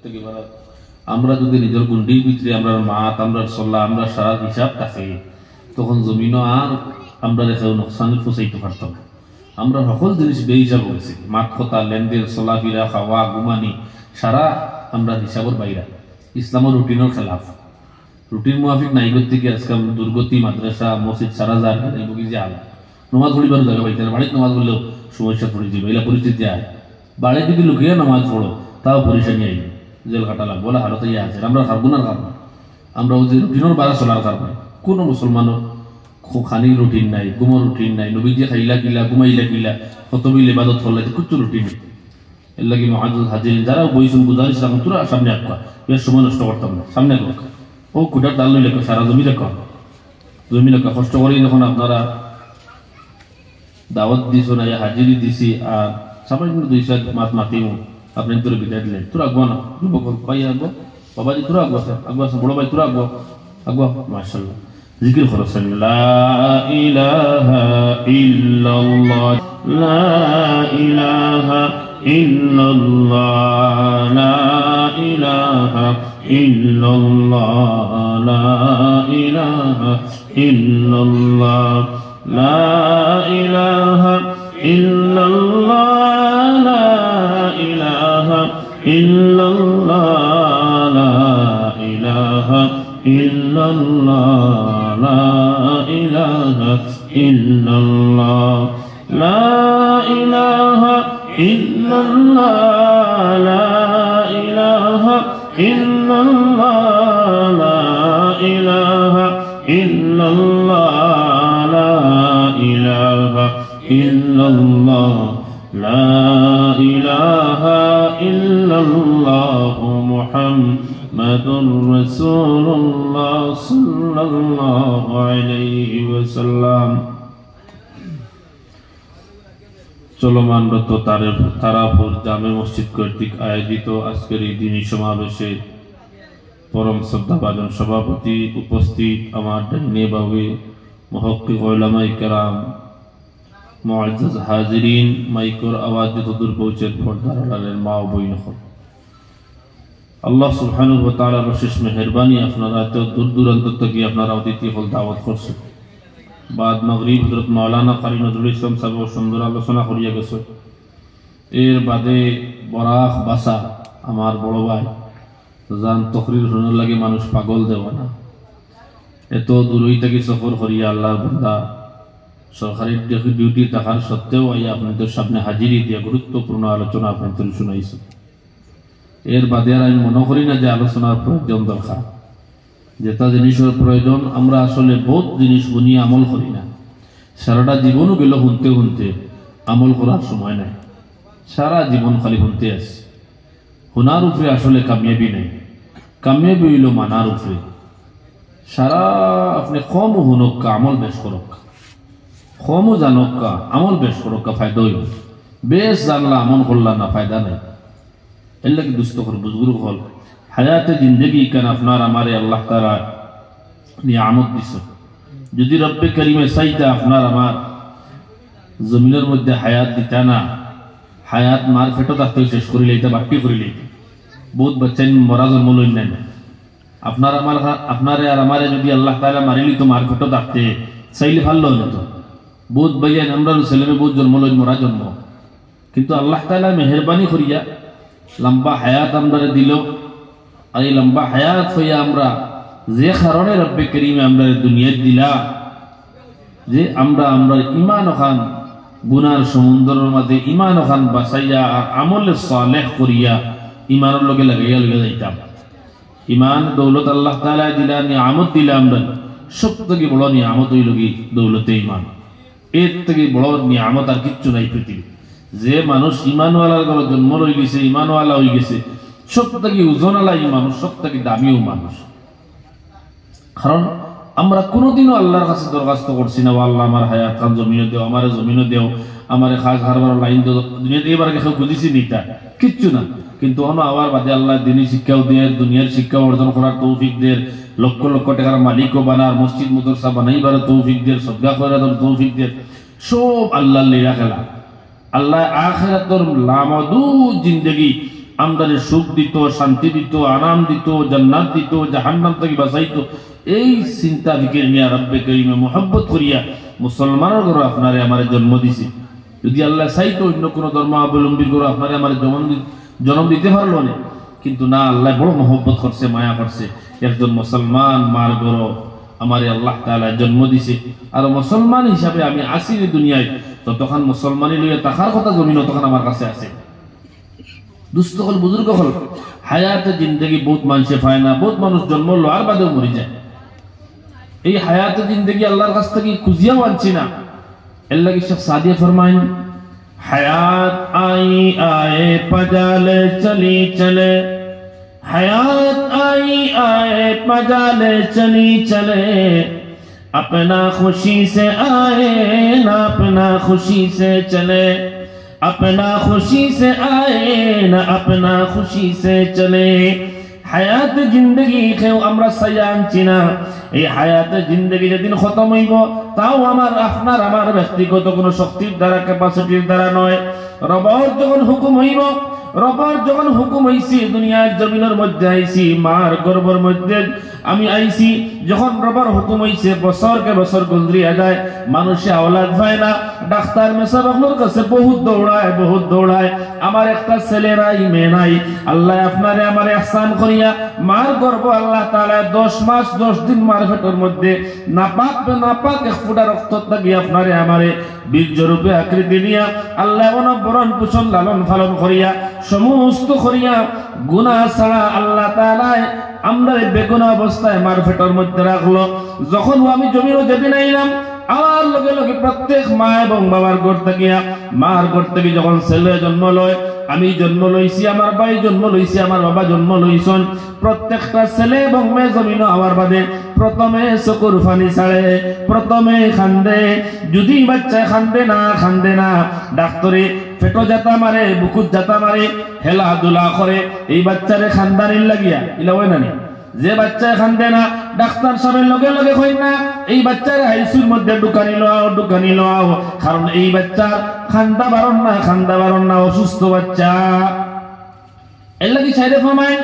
থেকে আমরা যদি নিজের গুন্ডির ভিতরে আমরা মাত আমরা চল্লা আমরা সারা হিসাব থাকে তখন জমিনও আর আমরা রেখেও নোকসানের ফুসাইতে পারতাম। আমরা সকল জিনিস বেহিসাব হয়েছি, মাঠ কথা লেনদেন চলাফেরা খাওয়া ঘুমানি সারা আমরা হিসাবের বাইরা। ইসলামের রুটিনের খেলাফ, রুটিন মুহাফিক নাই করতে গিয়ে আজকাল দুর্গতি মাদ্রাসা মসজিদ সারা যার যে আলা নমাজ পড়িবার জায়গা পাইতে না, বাড়িতে নমাজ পড়লেও সমস্যা পড়ে যাবে, এলা পরিস্থিতি যায়। বাড়ি যদি লুকিয়ে নামাজ পড়ো তাও পরিশানি আইবে, জেল কাটা লাগবে বলে হারত ইয়ে আছে। আমরা হারগুনার কারণে আমরা ওই যে রুটিনের বাড়া চলার কারণে কোনো মুসলমানের খানির রুটিন নাই, ঘুমোর রুটিন নাই, নবীজি খাইলা কিলা ঘুমাইলা কিলা কতবিল ইবাদত হল্লাই কিচ্ছু রুটিন নেই। এর লাগে মহাজুদ হাজির যারা বইসুন গুজারিস রাখুন তোরা সামনে আঁকা, বেশ সময় নষ্ট করতাম না, সামনে আঁকা ও কুটার ডাল লই লেখা সারা জমি লেখা, জমি লেখা কষ্ট করেই যখন আপনারা দাওয়াত দিছ না হাজিরি দিছি আর সবাই কিন্তু 2 সাত মাত মাতিমু আপনি তোর বিদায় দিলেন, তোর আগুয়া না যুবক ভাই আগো বাবাজি তোর আগুয়া বড় ভাই তোর আগুয়া মাশাআল্লাহ জিকির করছেন লা ইলাহা ইল্লাল্লাহ লা ইলাহা ইল্লাল্লাহ লা ইলাহা ইল্লাল্লাহ লা ইলাহা ইল্লাল্লাহ লা ইলাহা ইল্লাল্লাহ লা ইলাহা ইল্লাল্লাহ লা ইলাহা ইল্লাল্লাহ লা ইলাহা ইল্লাল্লাহ লা ইলাহা ইল্লাল্লাহ লা ইলাহা ইল্লাল্লাহ লা ইলাহা ইল্লাল্লাহ লা ইলাহা ইল্লাল্লাহ লা ইলাহা ইল্লাল্লাহ মুহাম্মাদুর রাসূলুল্লাহ সাল্লাল্লাহু আলাইহি ওয়াসাল্লাম। চলমানরত তারাপুর জামে মসজিদ কর্তৃক আয়োজিত আজকের এই দিনী সমাবেশে পরম শ্রদ্ধাভাজন সভাপতি উপস্থিত আমার ডাইনে বাবে মুহাক্কিক উলামায়ে কেরাম মুআজ্জাজ হাজিরিন মাইকর আওয়াজ যতদূর পৌঁছেন পর্দার আড়ালের মা ও বোন হল, আল্লাহ সুবহানাহু ওয়া তাআলার অশেষ মেহেরবানি আপনারা এত দূর দূরান্ত থেকে আপনারা অতিথি হল দাওয়াত করছেন। বাদ মাগরিব হযরত মাওলানা কারি নজরুল ইসলাম সাহেব সুন্দর আলোচনা করিয়া গেছে। এর বাদে বরাক বাসা আমার বড় ভাই জান তকরির শোনার লাগে মানুষ পাগল দেওয়া না, এত দূরই থেকে সফর করিয়া আল্লাহর বান্দা সরকারি ডিউটি থাকার সত্ত্বেও আইয়া আপনাদের সামনে হাজিরি দিয়া গুরুত্বপূর্ণ আলোচনা আপনাদের শুনাইছে। এর বাদে আর আমি মনে করি না যে আলোচনার প্রয়োজন দরকার, যেটা জিনিসের প্রয়োজন আমরা আসলে বহুত জিনিস বুনিয়ে আমল করি না, সারাটা জীবনও গেল শুনতে শুনতে আমল করার সময় নাই, সারা জীবন খালি শুনতে আসে। শোনার উপরে আসলে কামিয়াবি নাই, কামিয়াবি হইল মানার উপরে। সারা আপনি কম হুনক্কা আমল বেশ করক্কা, কমও জানক্কা আমল বেশ করক্কা ফায়দা হইল, বেশ জানলা আমল করলা না ফায়দা নাই। এর লাগে দুস্থ কর বুজুর্গ হল হায়াতে জিন্দগি কেন আপনার আমারে আল্লাহ তাআলা নিয়ামত দিছে। যদি রব্বে করিমে চাইতা আপনার আমার জমিনের মধ্যে হায়াত দিতা না, হায়াত মার ফেটো থাকতে শেষ করে লইতে বাকি করে লইতে বহুত বাচ্চা মরা জন্ম লই নাই। আপনারে আর আমারে যদি আল্লাহ তাআলা মারিলি তো মার ফেটো থাকতে চাইলে ভালো হতো। বহুত ভাইয়ান আমরা ছেলেমে বহুত জন্ম লই মরা জন্ম, কিন্তু আল্লাহ তাআলা মেহেরবানি করিয়া লম্বা হায়াত আমরা দিল। আর এই লম্বা হায়াত হইয়া আমরা যে কারণে রব্বে করিমে আমরা দুনিয়ায় দিলা, যে আমরা ইমান ওখান গুনার সমুদ্রের মধ্যে ইমান ওখান বাসাইয়া আর আমলে সালেহ করিয়া ইমানের লগে লাগাইয়া লইয়া যাইতাম। ইমান দৌলত আল্লাহ তাআলা দিলা, নিয়ামত দিলা, আমরা সব থেকে বড় নিয়ামত হইল কি দৌলতে ইমান। এর থেকে বড় নিয়ামত আর কিচ্ছু নাই পৃথিবী। যে মানুষ ইমানওয়ালার ঘরে জন্ম লই গেছে, ইমানওয়ালা হয়ে গেছে, সব থেকে ওজনওয়ালা মানুষ, সব থেকে দামিও মানুষ। কারণ আমরা কোনোদিনও আল্লাহর কাছে দরখাস্ত করছি না আল্লাহ আমার হায়াত খান জমিনে দেও, আমার জমিনে দেও, আমার খাস হারবার লাইন দেও, দুনিয়াতে এবার কেউ বুঝিছি নিতা কিচ্ছু না। কিন্তু অন্য আবার বাদে আল্লাহ দিনই শিক্ষাও দিয়ে, দুনিয়ার শিক্ষা অর্জন করার তৌফিক দের, লক্ষ লক্ষ টাকার মালিকও বানার, মসজিদ মাদ্রাসা বানাইবার তৌফিক দের, সদকা করার তৌফিক দের, সব আল্লাহর লীলা খেলা। আল্লাহ আখিরাতের লামাদুদ জিন্দেগি আমদারে সুখ দিত, শান্তি দিত, আরাম দিত, জান্নাত দিত, জাহান্নাম থেকে বাঁচাইতো। এই চিন্তা ফিকির নিয়ে রব্বে করিমে মোহাব্বত করিয়া মুসলমানের ঘরে আপনারে আমার জন্ম দিছে। যদি আল্লাহ চাইতো অন্য কোনো ধর্মাবলম্বীর ঘরে আপনারে আমার জন্ম দিতে পারলো না, কিন্তু না, আল্লাহ বড় মোহব্বত করছে, মায়া করছে। একজন মুসলমান মার ঘর আমারে আল্লাহ তাআলা জন্ম দিছে। আর মুসলমান হিসাবে আমি আসি দুনিয়ায়, তো তখন মুসলমানি লইয়া তাহার কথা জমিন তখন আমার কাছে আছে। দুস্থ হল, বুজুর্গ হল, হায়াতে জিন্দগি বহুত মানুষে পায় না। বহুত মানুষ জন্ম লওয়ার বাদেও মরে যায়। এই হায়াতে জিন্দগি আল্লাহর কাছ থেকে খুঁজিয়াও আনছি না। এর লাগি শেখ সাদিয়া ফরমাইন, হায়াত আই আয়ে পজালে চলি চলে, हयात आई आए मजाले चली चले, अपना खुशी से आए ना अपना खुशी से चले, अपना खुशी से आए ना अपना खुशी से चले। হায়াত জিন্দগি কেউ আমরা সায়ানছি না। এই হায়াত জিন্দগি যেদিন খতম হইব, তাও আমার আপনার আমার ব্যক্তিগত কোনো শক্তির দ্বারা, ক্যাপাসিটির দ্বারা নয়। রবের যখন হুকুম হইব, রবের যখন হুকুম হইছি, দুনিয়ার জমিনের মধ্যে আইছি, মার গর্ভের মধ্যে আমি আইছি, যখন রবের হুকুম হইছে বছরকে বছর গুজরিয়া যায়, মানুষে আওলাদ পায় না। ডাক্তার মেসাবর কাছে বহুত দৌড়ায়, বহুত দৌড়ায়, আমার একটা ছেলে নাই, মেয়ে নাই। আল্লাহ আপনারে আমার ইহসান করিয়া মার গর্ভ আল্লাহ তাআলা 10 মাস 10 দিন মার পেটের মধ্যে নাপাক এক ফোঁটা রক্ত থাকি আপনারে আমারে বীর্য রূপে আকৃতি নিয়া আল্লাহ অনবরণ পোষণ লালন পালন করিয়া সমস্ত করিয়া গুনাহ ছাড়া আল্লাহ তাআলা আমরা বেগুনা অবস্থায় মার পেটের মধ্যে রাখলো। যখন আমি জমিরও যেদিন আইলাম, আমার লগে লগে প্রত্যেক মা এবং বাবার ঘর থেকে, মার ঘর থেকে যখন ছেলে জন্ম লয়, আমি জন্ম লইছি, আমার ভাই জন্ম লইছি, আমার বাবা জন্ম লইছেন, প্রত্যেকটা ছেলে এবং মেয়ে জমিন আমার বাদে প্রথমে চকুর ফানি ছাড়ে, প্রথমে খান্দে। যদি বাচ্চা খান্দে না ডাক্তরে পেটো জাতা মারে, বুকুত জাতা মারে, হেলাধুলা করে এই বাচ্চারে খান্দানির লাগিয়া ইলা হয় না। যে বাচ্চা খান্দে না, ডাক্তার সাহেবের লগে লগে কই না এই বাচ্চার আইসিইউর মধ্যে ঢুকানি লও, কারণ এই বাচ্চার খান্দা বারণ না, অসুস্থ বাচ্চা। এর লাগি ছাইরে ফরমায়,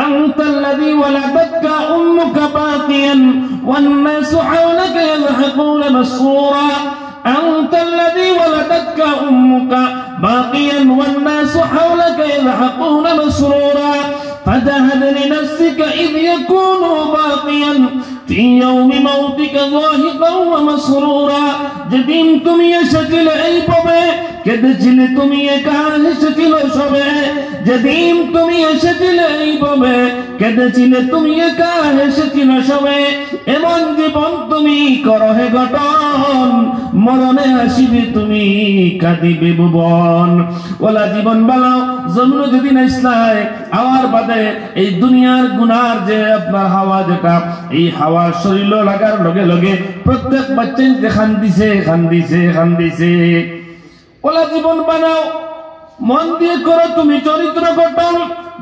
আনতাল্লাযী ওয়ালাদাতকা উম্মুকা বাকিয়ান ওয়ান নাসু হাওলাকা ইয়াযহাকুনা মাসরুরা, আনতাল্লাযী ওয়ালাদাতকা উম্মুকা বাকিয়ান ওয়ান নাসু হাওলাকা ইয়াযহাকুনা মাসরুরা, فجاهد لنفسك إذ يكون باقيا في يوم موتك ضاحكا ومسرورا। যেদিন তুমি এসেছিলে এই পবে কেঁদেছিলে, তুমি একা হেসেছিলে সবে। যেদিন তুমি এসেছিলে এই পবে কেঁদেছিলে, তুমি একা হেসেছিলে সবে। এমন জীবন তুমি করো হে গঠন, মরণে হাসিবে তুমি কাঁদিবে ভুবন। ওলা জীবন বালাও জমিন যদি নাইসলাই, আমার বাদে এই দুনিয়ার গুনার যে আপনার হাওয়া, যেটা এই হাওয়া শরীর লাগার লগে লগে প্রত্যেক বাচ্চা খান্দিছে। ওলা জীবন বানাও, মন দিয়ে করো তুমি চরিত্র গঠন,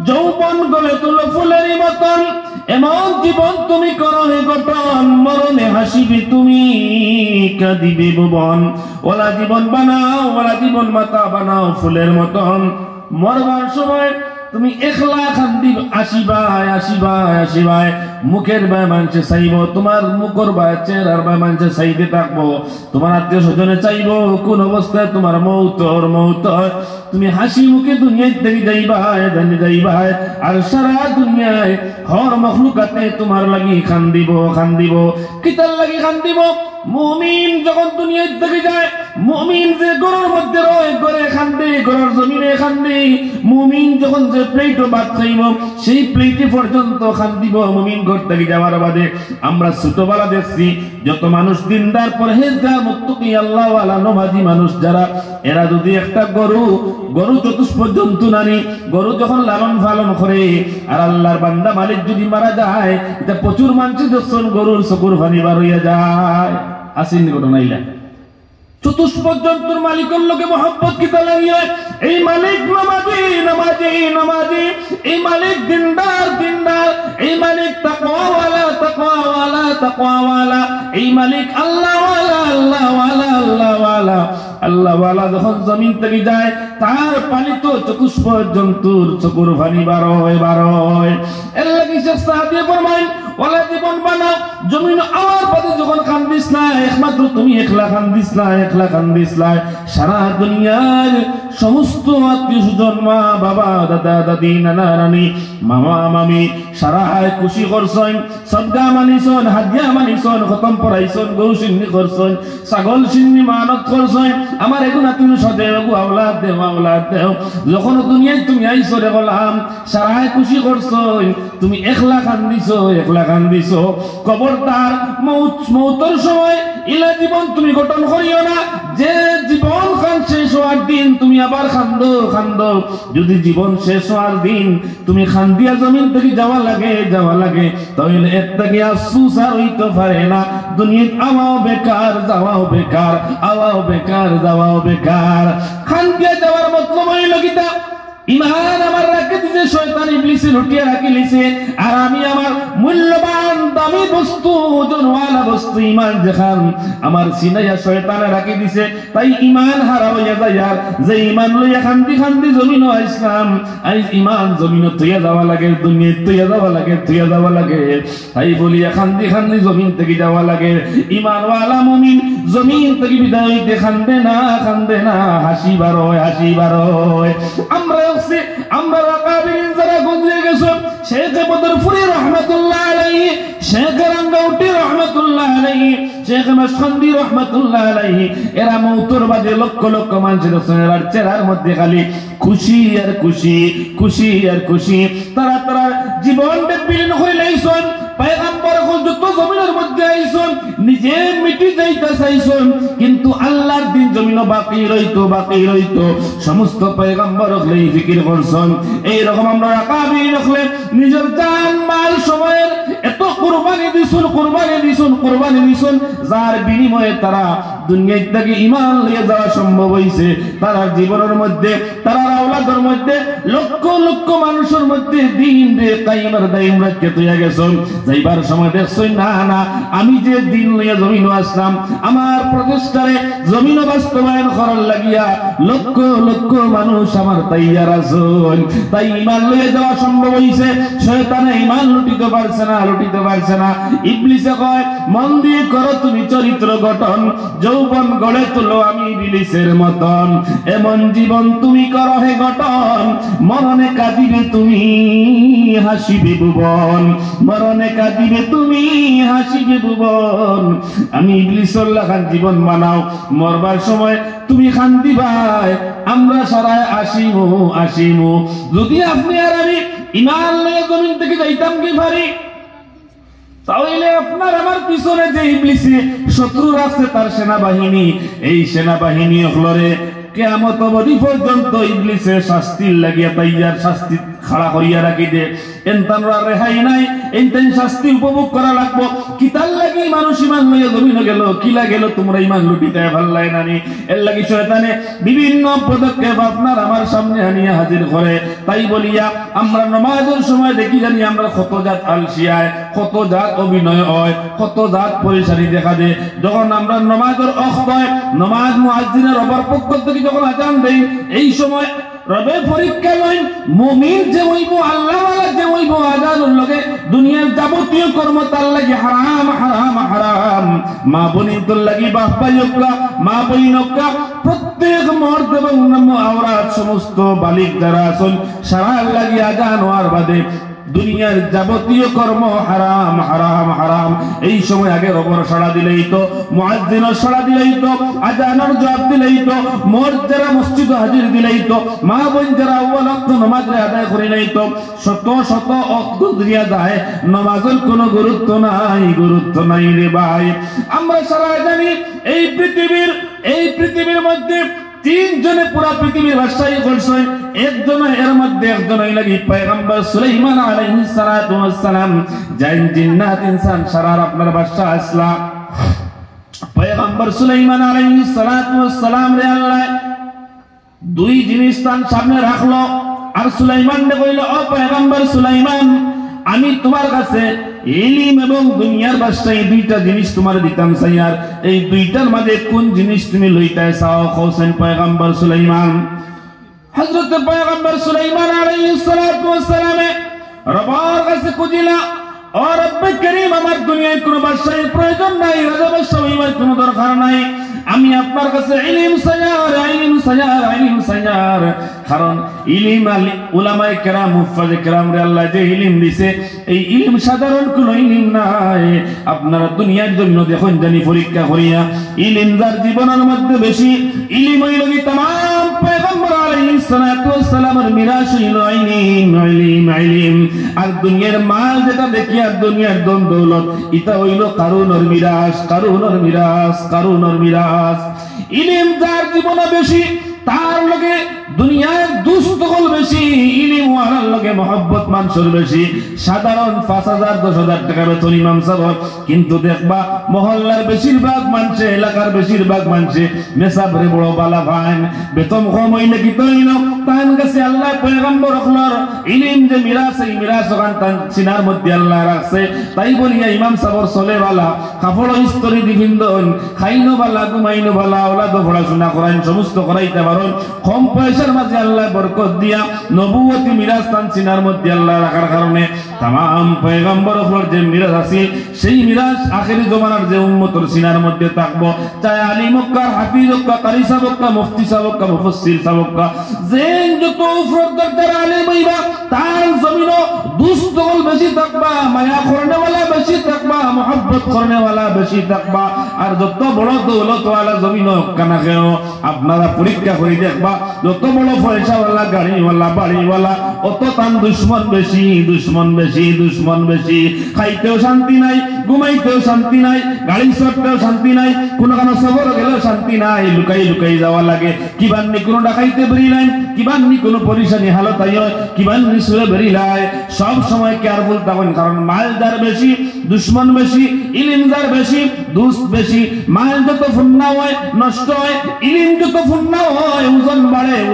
যৌবন গলে তুলো ফুলেরই মতন। এমন জীবন তুমি করো হে গঠন, মরণে হাসিবে তুমি কাঁদিবে ভুবন। ওলা জীবন বানাও, ওলা জীবন মাতা বানাও ফুলের মতন। মরবার সময় তুমি একলা খান্দি আসিবাই, মুখের বায় মানুষে চাইব, তোমার মুখর বায় চেহারার বায় মানুষে চাইতে থাকবো, তোমার আত্মীয় স্বজনে চাইব কোন অবস্থায় তোমার মৌত। তুমি হাসি মুখে দুনিয়া থেকে যাইবাই, আর সারা দুনিয়ায় হর মখলুকাতে তোমার লাগি খান্দিব। কিতার লাগি খান্দিব? মুমিন যখন দুনিয়া থেকে যায়, মুমিন যে ঘরের মধ্যে রয়, ঘরে খান্দে, ঘরের জমিনে খান্দে। মুমিন যখন যে প্লেটও ভাত খাইব, সেই প্লেটে পর্যন্ত খান্দিব মুমিন ঘর থেকে যাওয়ার বাদে। আমরা ছোটবেলা দেখছি যত মানুষ দিনদার পরহেজগার মুত্তাকি আল্লাহওয়ালা নমাজি মানুষ যারা, এরা যদি একটা গরু চতুষ্প জন্তু নানি, গরু যখন লালন পালন করে, আর আল্লাহর বান্দা মালিক যদি মারা যায়, এটা প্রচুর মানুষ দেখছেন গরুর চকুর পানি বার হইয়া যায়। আসেনি ঘটনা ইলা। চতুষ্প জন্তুর মালিকের লোকে মহব্বত কিতা লাগিয়ে, এই মালিক নামাজি, এই মালিক দিনদার, এই মালিক তাকওয়াওয়ালা, এই মালিক আল্লাহওয়ালা। আল্লাহ ওয়ালা যখন জমিন থেকে যায় তার পালিত চতুষ্পদ জন্তুর চকুর পানি বার হয় আল্লাহ কি সাহাবী ফরমায় ওলা জীবন বানাও জমিন আমার পথে যখন কান্দিস না একমাত্র তুমি একলা কান্দিস না সারা দুনিয়ার সমস্ত আত্মীয় স্বজন মা বাবা দাদা দাদি নানা নানি মামা মামি সারা খুশি করছেন সদকা মানিছন হাদিয়া মানিছন খতম পড়াইছন গৌ সিন্নি করছেন ছাগল সিন্নি মানত করছেন আমার এগুনা তুমি সদেব আওলাদ দেও যখন দুনিয়ায় তুমি আইছো রে গোলাম সারা খুশি করছেন তুমি একলা কান্দিছো খবরদার মৌতর সময় ইলা জীবন তুমি গঠন করিও না যে জীবন খান শেষ হওয়ার দিন তুমি আবার খান্দো যদি জীবন শেষ হওয়ার দিন তুমি খান্দিয়া জমিন থেকে যাওয়া লাগে তাহলে এর থেকে আফসোস আর হইতে পারে না দুনিয়া আওয়াও বেকার যাওয়াও বেকার খান্দিয়া যাওয়ার মতলব হইল কিতা ইমান আমার রাখে দিছে শয়তান ইবলিসে লুটিয়ে রাখি লিছে আর আমি আমার মূল্যবান দামি বস্তু ওজনওয়ালা বস্তু ইমান দেখান আমার সিনাইয়া শয়তানে রাখি দিছে তাই ইমান হারা হইয়া যায় আর যে ইমান লইয়া খান্দি জমিন ইসলাম আই ইমান জমিন তুইয়া যাওয়া লাগে দুনিয়া তুইয়া যাওয়া লাগে তাই বলিয়া খান্দি জমিন থেকে যাওয়া লাগে ইমানওয়ালা মুমিন জমিন থেকে বিদায় হইতে খান্দে না হাসি বার হয় আমরা রাকাবিন যারা গুজরে গেছে শেখ বদরপুরি রাহমাতুল্লাহ আলাইহি শেখ রাঙ্গাউটি রাহমাতুল্লাহ আলাইহি শেখ মাসখান্দি রাহমাতুল্লাহ আলাইহি এরা মওতর বাদে লক্ষ মানুষের চেহারার মধ্যে খালি খুশি আর খুশি তারা জীবনটা বিলীন হয়ে লাইছেন পয়গম্বর যত জমিনের মধ্যে আইছেন নিজে মিটি যাইতে চাইছেন কিন্তু আল্লাহর দিন জমিন বাকি রইতো সমস্ত পয়গম্বর হলে জিকির করছেন এই রকম আমরা রাকাবিন হলে নিজের জান মাল সময়ের এত কুরবানি দিছেন যার বিনিময়ে তারা দুনিয়া থেকে ঈমান নিয়ে যাওয়া সম্ভব হইছে তারা জীবনের মধ্যে তারা আওলাদের মধ্যে লক্ষ মানুষের মধ্যে দিন রে কায়েমের দায়ম রাখতে তুইয়া গেছেন যাইবার সময় দেখছই না আমি যে দিন নিয়ে জমিন আসলাম আমার প্রচেষ্টারে জমিন বাস্তবায়ন করার লাগিয়া লক্ষ মানুষ আমার তৈয়ার আছেন তাই ঈমান নিয়ে যাওয়া সম্ভব হইছে শয়তানে ঈমান লুটিতে পারছে না ইবলিসে কয় মন দিয়ে করো তুমি চরিত্র গঠন যৌবন গড়ে তোলো আমি ইবলিসের মতন এমন জীবন তুমি করো হে গঠন মরণে কাঁদিবে তুমি হাসিবে ভুবন আমি ইবলিসের লাগান জীবন বানাও মরবার সময় তুমি খান্দিবাই আমরা সারায় আসিমু যদি আপনি আর আমি ঈমান নিয়ে জমিন থেকে যাইতাম কি পারি তাহলে আপনার আমার পিছনে যে ইবলিসে শত্রু আছে তার সেনাবাহিনী এই সেনাবাহিনী হলরে কিয়ামত অবধি পর্যন্ত ইবলিসের শাস্তির লাগিয়া তাইয়ার শাস্তি খাড়া করিয়া রাখি দে এনতানরা রেহাই নাই এনতেন শাস্তি উপভোগ করা লাগবো কিতার লাগি মানুষ ইমান লইয়া জমিন গেল কিলা গেল তোমরা ইমান লুটিতে ভাল লাগে নানি এর লাগি শয়তানে বিভিন্ন পদক্ষেপ আপনার আমার সামনে আনিয়া হাজির করে তাই বলিয়া আমরা নামাজের সময় দেখি জানি আমরা কত জাত আলসিয়ায় কত জাত অভিনয় হয় কত জাত পরিশানি দেখা দে যখন আমরা নামাজের ওয়াক্ত হয় নামাজ মুয়াজ্জিনের রবের পক্ষ থেকে যখন আযান দেই এই সময় রবে পরীক্ষা লয় মুমিন যে হইব আল্লাহ ওয়ালা যে হইব আযানের লগে দুনিয়ার যাবতীয় কর্ম তার লাগি হারাম মা বনিনতর লাগি বাহবায়করা মা বইনকরা প্রত্যেক মর্দ এবং আওরাত সমস্ত বালিক যারা আছেন সারা লাগি আযান হওয়ার বাদে দুনিয়ার যাবতীয় কর্ম হারাম এই সময় আগে রবের সাড়া দিলেই তো মুয়াজ্জিনের সাড়া দিলেই তো আযানের জবাব দিলেই তো মর্দ যারা মসজিদে হাজির দিলেই তো মা বোন যারা আউয়াল ওয়াক্ত নামাজ আদায় করিলেই তো শত ওয়াক্ত দিয়া যায় নামাজের কোনো গুরুত্ব নাই রে ভাই আমরা সারা জানি এই পৃথিবীর মধ্যে তিনজনে পুরা পৃথিবীর বাদশাহী করছেন এর মধ্যে একজন লাগি পয়গম্বর সুলাইমান আলাইহিস সালাতু ওয়াস সালাম জান জিন্নাত ইনসান সারার আপনার বাদশা ইসলাম পয়গম্বর সুলাইমান আলাইহিস সালাতু ওয়াস সালাম রে আল্লাহ দুই জিনিস তার সামনে রাখলো আর সুলাইমান রে কইল ও পয়গম্বর সুলাইমান আমি তোমার কাছে ইলম এবং দুনিয়ার বাদশাহী দুইটা জিনিস তোমার দিতাম সাইয়ার এই দুইটার মাঝে কোন জিনিস তুমি লইতে চাও হোসেন পয়গম্বর সুলাইমান হযরত পয়গম্বর সুলাইমান আলাইহিস সালাতু ওয়াস সালাম রবের কাছে খুঁজিলা ও রব্বে করিম আমার দুনিয়ায় কোনো বাদশাহীর প্রয়োজন নাই রাজা বাদশাহ হইবার কোনো দরকার নাই আমি আপনার কাছে ইলম সায়ার কারণ ইলম উলামায়ে কেরাম মুফাজ্জির কেরাম রে আল্লাহ যে ইলম দিছে এই ইলম সাধারণ কোনো ইলম নাই আপনারা দুনিয়ার জন্য দেখুন জানি পরীক্ষা করিয়া ইলম যার জীবনের মধ্যে বেশি ইলম হইল কি तमाम পয়গম্বর আলাইহিস সালাতু ওয়াস সালামের মিরাস হইল ইলম আর দুনিয়ার মাল যেটা দেখি আর দুনিয়ার ধন দৌলত এটা হইল কারুনের মিরাস ইলম যার জীবনে বেশি তার লগে দুনিয়ার দুস্তকল বেশি ইলম ওয়ালার লগে মহব্বত মানুষের বেশি সাধারণ 5000 10000 টাকা বেতন ইমাম সাহেব কিন্তু দেখবা মহল্লার বেশিরভাগ মানুষ এলাকার বেশিরভাগ মানুষ মেসাবরে বড় বালা ভাই বেতন কম হইলে কি তৈল তান কাছে আল্লাহ পয়গম্বর হলর ইলম যে মিরাস এই মিরাস ওখান তান সিনার মধ্যে আল্লাহ রাখছে তাই বলিয়া ইমাম সাহেব চলে বালা কাপড় ইস্ত্রি দিবিন্দন খাইনো বালা ঘুমাইনো বালা ওলাদ পড়াশোনা করাইন সমস্ত করাইতে পারেন কম পয়সার মাঝে আল্লাহ বরকত দিয়া নবুয়তি মিরাস তান সিনার মধ্যে আল্লাহ রাখার কারণে तमाम পয়গম্বর হলর যে মিরাস আছে সেই মিরাস আখেরি জমানার যে উম্মতের সিনার মধ্যে থাকবো চাই আলিম হোক হাফিজ হোক কারি সাহেব হোক মুফতি সাহেব হোক মুফাসসির সাহেব হোক যেন যত ফরদার দ্বারা আলিম হইবা তার জমিনও দুস্তকল বেশি থাকবা মায়া করনে वाला বেশি থাকবা mohabbat করনে वाला বেশি থাকবা আর যত বড় দৌলত वाला জমিন হোক না কেন আপনারা পরীক্ষা করে দেখবা যত বড় পয়সা वाला গাড়ি वाला বাড়ি वाला অত তান দুশমন বেশি খাইতেও শান্তি নাই ঘুমাইতেও শান্তি নাই গাড়ি চড়তেও শান্তি নাই কোন সফর গেলেও শান্তি নাই লুকাই যাওয়া লাগে কিবান্নি কোনো ডাকাইতে বেরিলাই কিবান্নি কোনো পরিশানি হালত আই কিবান্নি সুরে বেরিলাই সব সময় কেয়ারফুল থাকুন কারণ মাল যার বেশি দুশ্মন বেশি ইলম যার বেশি দুষ্ট বেশি মাল যত ফুন্না হয় নষ্ট হয় ইলম যত ফুন্না হয়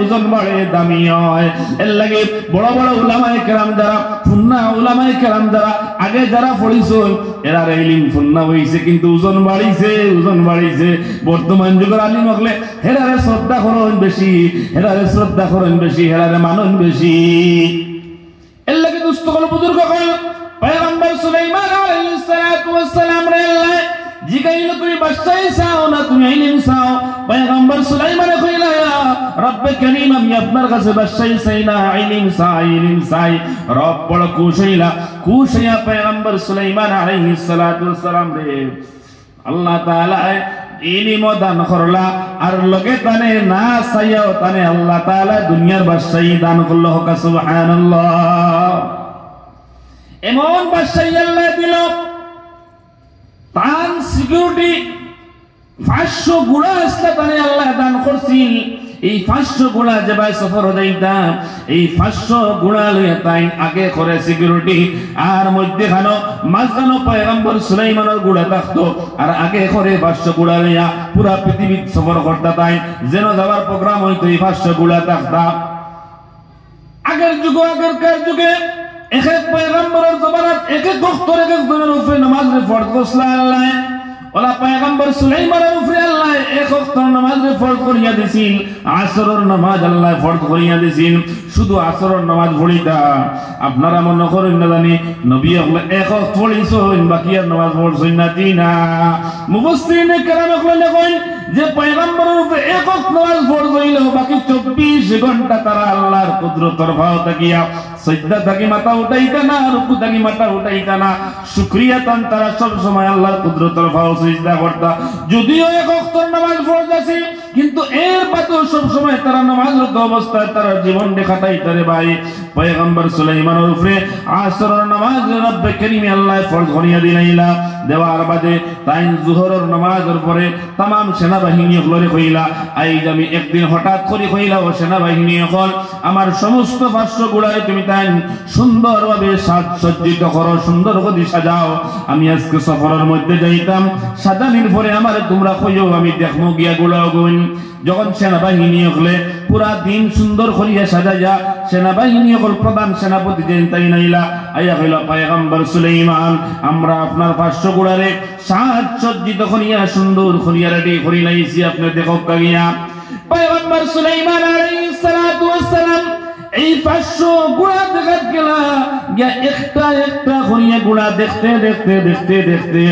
ওজন বাড়ে দামি হয় এর লাগে বড় বড় উলামায়ে কেরাম যারা ফুন্না উলামায়ে কেরাম যারা আগে যারা পড়িছেন এরা ইলম ফুন্না হইছে কিন্তু ওজন বাড়িছে বর্তমান যুগের আলিম হলে হেরারে শ্রদ্ধা করন বেশি হেরারে মানন বেশি এর লাগে দুষ্ট কল বুজুর্গ কল পয়গম্বর সুলাইমান আলাইহিস সালাতু ওয়াস সালাম রে আল্লাহ জিগাইলো তুমি বাদশাহী চাও না তুমি ইলম চাও পয়গম্বর সুলাইমান কইলা রব্বে করিম আমি আপনার কাছে বাদশাহী চাই না ইলম চাই রব বড় কুশাইয়া পয়গম্বর সুলাইমান আলাইহিস সালাতু ওয়াস সালাম রে আল্লাহ তাআলা ইলম দান করলা আর লগে তানে না চাইও তানে আল্লাহ তাআলা দুনিয়ার বাদশাহী দান করলো সুবহানাল্লাহ এমন বাদশাহী আল্লাহ দিল তান সিকিউরিটি 500 গুণা আসলে তানে আল্লাহ দান করছিল এই 500 গুণা যে ভাই সফর যাইতাম এই 500 গুণা লইয়া তাই আগে করে সিকিউরিটি আর মধ্যখানো মাঝখানো পয়গম্বর সুলাইমানের গুণা থাকতো আর আগে করে 500 গুণা লইয়া পুরা পৃথিবী সফর করতে তাই যেন যাওয়ার প্রোগ্রাম হইতো এই 500 গুণা থাকতা আগের যুগে এক পয়গম্বরের জবানত এক ওয়াক্তের এক একজনের উপরে নামাজ ফরজ করছিলেন আল্লাহ ওলা পয়গম্বর সুলাইমানের উপরে আল্লাহ এক ওয়াক্তের নামাজ ফরজ করিয়া দিয়েছিল আসরের নামাজ আল্লাহ ফরজ করিয়া দিয়েছিল শুধু আসরের নামাজ পড়িতা আপনারা মনে করেন না জানি নবী হলে এক ওয়াক্ত পড়িছেন বাকি আর নামাজ পড়ছেন না মুফাসসিরিনে কেরাম হলে কইন যে পয়গম্বরের উপরে এক ওয়াক্ত নামাজ ফরজ হইল বাকি 24 ঘন্টা তারা আল্লাহর কুদরতের ভাও তাকিয়া সিজদা থাকি মাথা উঠাইতা না রুকু থাকি মাথা উঠাইতা না শুকরিয়া তান তারা সব সময় আল্লাহর কুদরতের ভাও সিজদা করতা যদিও এক ওয়াক্তের নামাজ ফরজ আছে কিন্তু এর বাদেও সব সময় তারা নামাজরত অবস্থায় তারা জীবন দেখাতাইতা রে ভাই পয়গম্বর সুলাইমানের উপরে আসরের নামাজ রব্বে করিম আল্লাহ ফরজ করিয়া দিলাইলা দেওয়ার বাদে তাই যোহরের নামাজের পরে तमाम সেনাবাহিনী হলরে কইলা আইজ আমি একদিন হঠাৎ করে কইলা ও সেনাবাহিনী হল আমার সমস্ত 500 গুড়ায় তুমি তাই সুন্দরভাবে সাজসজ্জিত করো সুন্দর করে সাজাও আমি আজকে সফরের মধ্যে যাইতাম সাজানির পরে আমারে তোমরা কইও আমি দেখমু গিয়া গুড়াও গইন যখন সেনাবাহিনী হলে পুরা দিন সুন্দর করিয়া সাজাইয়া সেনাবাহিনী সকল প্রধান সেনাপতি যেন তাই নাইলা আইয়া হইল পয়গম্বর সুলাইমান আমরা আপনার 500 ঘোড়ারে সাজসজ্জিত করিয়া সুন্দর করিয়া রেডি করি লাইছি আপনি দেখো কাগিয়া পয়গম্বর সুলাইমান আলাইহিস সালাতু ওয়াস সালাম এই 500 ঘোড়া দেখাত গেলা গিয়া একটা একটা করিয়া ঘোড়া দেখতে দেখতে দেখতে দেখতে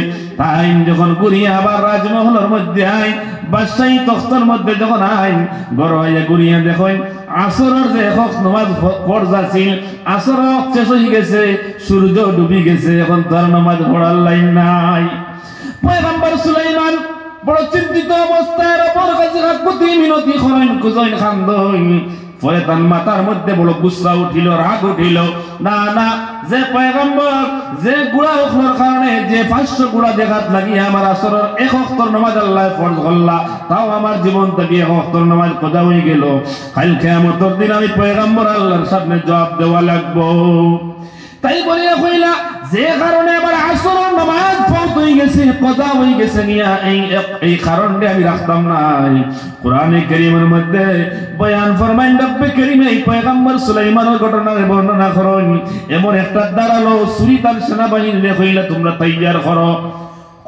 টাইম যখন ঘুরিয়া আবার রাজমহলের মধ্যে আইন বাদশাহী তখতের মধ্যে যখন আইন বড় হইয়া ঘুরিয়া দেখেন আসরের যে হক নামাজ ফরজ আছিল আসর শেষ হয়ে গেছে সূর্য ডুবে গেছে এখন তার নামাজ পড়ার লাইন নাই পয়গম্বর সুলাইমান বড় চিন্তিত অবস্থায় রবের কাছে কাকুতি মিনতি করেন কুজইন খান্দইন পরে তার মাথার মধ্যে বড় গুসা উঠিল রাগ উঠিল না না যে পয়গম্বর যে গুড়া উঠলোর কারণে যে 500 গুড়া দেখাত লাগিয়ে আমার আসরের 1 ওয়াক্তের নামাজ আল্লাহ ফরজ করলা তাও আমার জীবন থেকে 1 ওয়াক্তের নামাজ কজা হয়ে গেল কাল কিয়ামতের দিন আমি পয়গম্বর আল্লাহর সামনে জবাব দেওয়া লাগবো তাই বলিয়া কইলা যে কারণে আমার আসরের নামাজ ফরজ হয়ে গেছে কজা হয়ে গেছে নিয়া এই কারণে আমি রাখতাম নাই কোরআনে কারীমের মধ্যে বয়ান ফরমাইন রব্বে কারীম এই পয়গম্বর সুলাইমানের ঘটনার বর্ণনা করেন এমন একটা দাঁড়ালো সুরিতার সেনাবাহিনী কইলা তোমরা তৈয়ার করো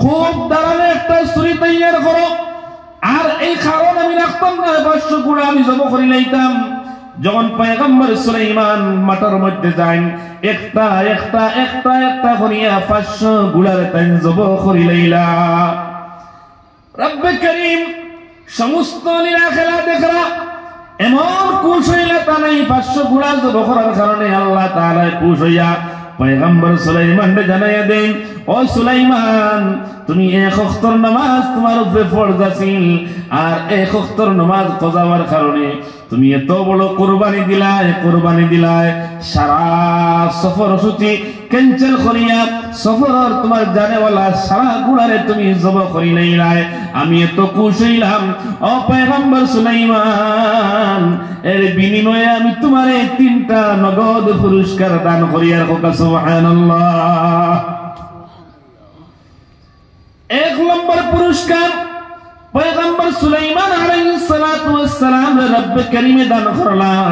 খুব দাঁড়ানো একটা সুরি তৈয়ার করো আর এই কারণ আমি রাখতাম না 500 ঘোড়া আমি জব করে লইতাম যখন পয়গম্বর সুলাইমান মাটার মধ্যে যান একটা একটা একটা একটা করিয়া 500 ঘোড়ার তাই জব করে লইলা রব্বে কারীম সমস্ত লীলা খেলা দেখলা এমন খুশ হইলা তা নাই 500 ঘোড়া জব করার কারণে আল্লাহ তাআলা খুশ হইয়া পয়গম্বর সুলাইমানকে জানাইয়া দেন ও সুলাইমান তুমি 1 ওয়াক্তের নামাজ তোমার উপরে ফরজ আছিল আর 1 ওয়াক্তের নামাজ কজা হওয়ার কারণে তুমি এত বড় কুরবানি দিলাই সারা সফর সূচি ক্যান্সেল করিয়া সফর তোমার জানেওয়ালা সারা গুড়ারে তুমি জব করি নাইলাই আমি এত খুশ হইলাম ও পয়গম্বর সুলাইমান এর বিনিময়ে আমি তোমারে 3টা নগদ পুরস্কার দান করিয়ার কথা সুবহানাল্লাহ 1 নম্বর পুরস্কার পয়গম্বর সুলাইমান আলাইহিস সালাতু ওয়াস সালাম রব্বে কারীমে দান করলাম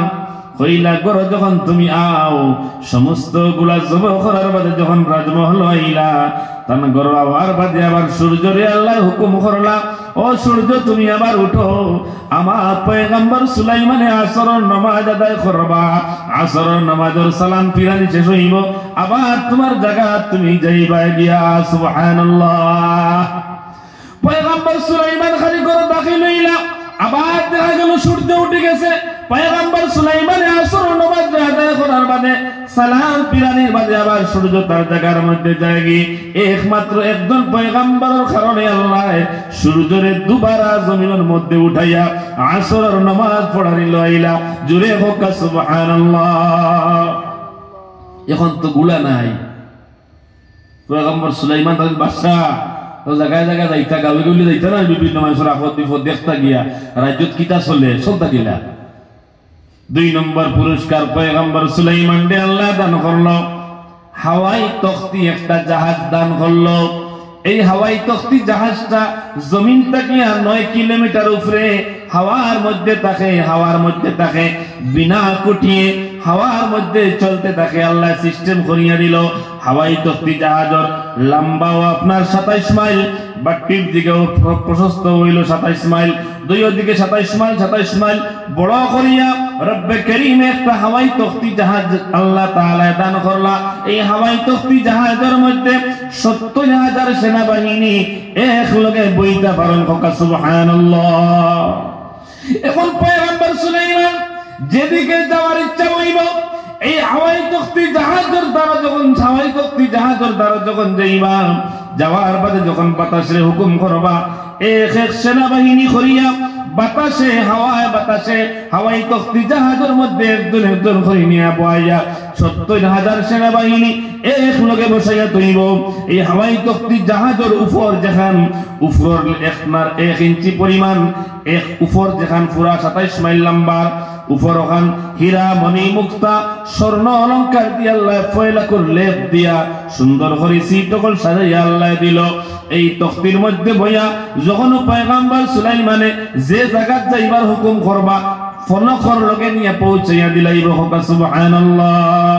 কইলা গরো যখন তুমি আও সমস্ত গুলা জব করার বাদে যখন রাজমহল আইলা তান গরো আবার বাদে আবার সূর্যরে আল্লাহ হুকুম করলা ও সূর্য তুমি আবার উঠো আমার পয়গম্বর সুলাইমানে আসরের নামাজ আদায় করবা আসরের নামাজের সালাম ফিরানি শেষ হইব আবার তোমার জায়গা তুমি যাইবা গিয়া সুবহানাল্লাহ পয়গম্বর সুলাইমান খালি করে দাখিল হইলা আবার দেখা গেল সূর্য উঠে গেছে পয়গম্বর সুলাইমান আসরের নামাজ আদায় করার বাদে সালাম ফিরানির বাদে আবার সূর্য তার জায়গার মধ্যে যায়গি একমাত্র একজন পয়গম্বরের কারণে আল্লাহ সূর্যরে দুবারা জমিনের মধ্যে উঠাইয়া আসরের নামাজ পড়ানি লইলা জুরে হোক সুবহানাল্লাহ এখন তো গুলা নাই পয়গম্বর সুলাইমান তার বাদশা তো জায়গায় জায়গায় যাইতা গাঁৱে গলি যাইতা না বিভিন্ন মানুষের আপদ বিপদ দেখতা গিয়া রাজ্যত কিতা চলতা গিলা 2 নম্বর পুরস্কার পয়গম্বর সুলাইমান দে আল্লাহ দান করলো হাওয়াই তখতি একটা জাহাজ দান করলো এই হাওয়াই তখতি জাহাজটা জমিন থেকে 9 কিলোমিটার উপরে হাওয়ার মধ্যে থাকে বিনা কুটিয়ে হাওয়ার মধ্যে চলতে থাকে আল্লাহ সিস্টেম করিয়া দিল হাওয়াই তখতি জাহাজের লম্বাও আপনার 27 মাইল বাট্টির দিকেও প্রশস্ত হইল 27 মাইল দুই দিকে 27 মাইল বড় করিয়া রব্বে কারীম একটা হাওয়াই তখতি জাহাজ আল্লাহ তাআলা দান করলা এই হাওয়াই তখতি জাহাজের মধ্যে 70000 সেনাবাহিনী একলগে বইতা পারেন কোকা সুবহানাল্লাহ এখন পয়গম্বর সুলাইমান যেদিকে যাওয়ার ইচ্ছা হইব এই হাওয়াই তখতি জাহাজের দ্বারা যখন যাইবা যাওয়ার বাদে যখন বাতাসে হুকুম করবা এক সেনাবাহিনী করিয়া বাতাসে হাওয়াই তখতি জাহাজের মধ্যে একজন করে নিয়ে বয়াইয়া 70000 সেনাবাহিনী এক লগে বসাইয়া তৈব এই হাওয়াই তখতি জাহাজের উপর যেখান উপর 1 ইঞ্চি পরিমাণ উপর যেখান পুরা 27 মাইল লম্বা উপর ওখান হীরা মণি মুক্তা স্বর্ণ অলংকার দিয়ে আল্লাহ ফয়লা করে লেপ দিয়া সুন্দর করে সিটকল সাজাইয়া আল্লাহ দিল এই তখতির মধ্যে বইয়া যখন পয়গম্বর সুলাইমানে যে জায়গা যাইবার হুকুম করবা ফলকর লগে নিয়ে পৌঁছাইয়া দিলাইব সুবহানাল্লাহ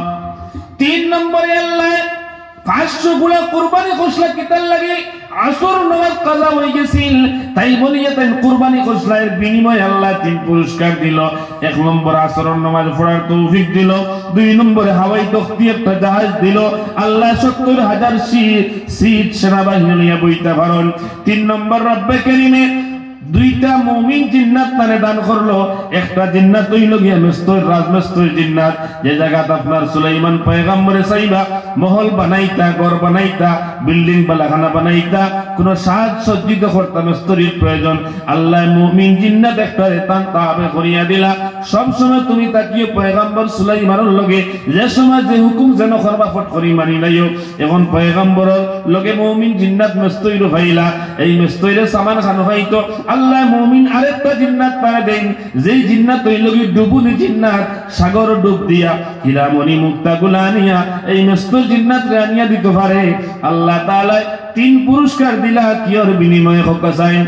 3 নম্বরে আল্লাহ 500 গুলা কুরবানি খসলা কিতার লাগে আসর নামাজ কাজা হয়ে গেছিল তাই বলিয়া তাই কুরবানি খসলার বিনিময়ে আল্লাহ 3 পুরস্কার দিল 1 নম্বর আসর নামাজ পড়ার তৌফিক দিল 2 নম্বরে হাওয়াই তখতি একটা জাহাজ দিল আল্লাহ 70,000 সিট সেনাবাহিনী নিয়ে বইতে পারেন 3 নম্বর রব্বে কারীমে দুইটা মুমিন জিন্নাত তারে দান করলো একটা জিন্নাত হইল গিয়া মেস্তর রাজমেস্তর জিন্নাত যে জায়গাত আপনার সুলাইমান পয়গম্বরে চাইবা মহল বানাইতা ঘর বানাইতা বিল্ডিং বালাখানা বানাইতা কোন সাজ সজ্জিত করতা মেস্তরির প্রয়োজন আল্লাহ মুমিন জিন্নাত একটা তান তাবে করিয়া দিলা সব সময় তুমি তাকিয়ে পয়গম্বর সুলাইমানের লগে যে সময় যে হুকুম যেন করবা ফট করি মানি লাইও এখন পয়গম্বরের লগে মুমিন জিন্নাত মেস্তরির ভাইলা এই মেস্তরির সামান খানো হইতো আল্লাহ মুমিন আরেকটা জিন্নাত পারে দেন যেই জিন্নাত হইল কি ডুবুনি জিন্নাত সাগর ডুব দিয়া হিরামণি মুক্তাগুলা নিয়া এই মস্ত জিন্নাত রানিয়া দিতে পারে আল্লাহ তাআলা 3 পুরস্কার দিলা কিয়র বিনিময়ে হকাসাইন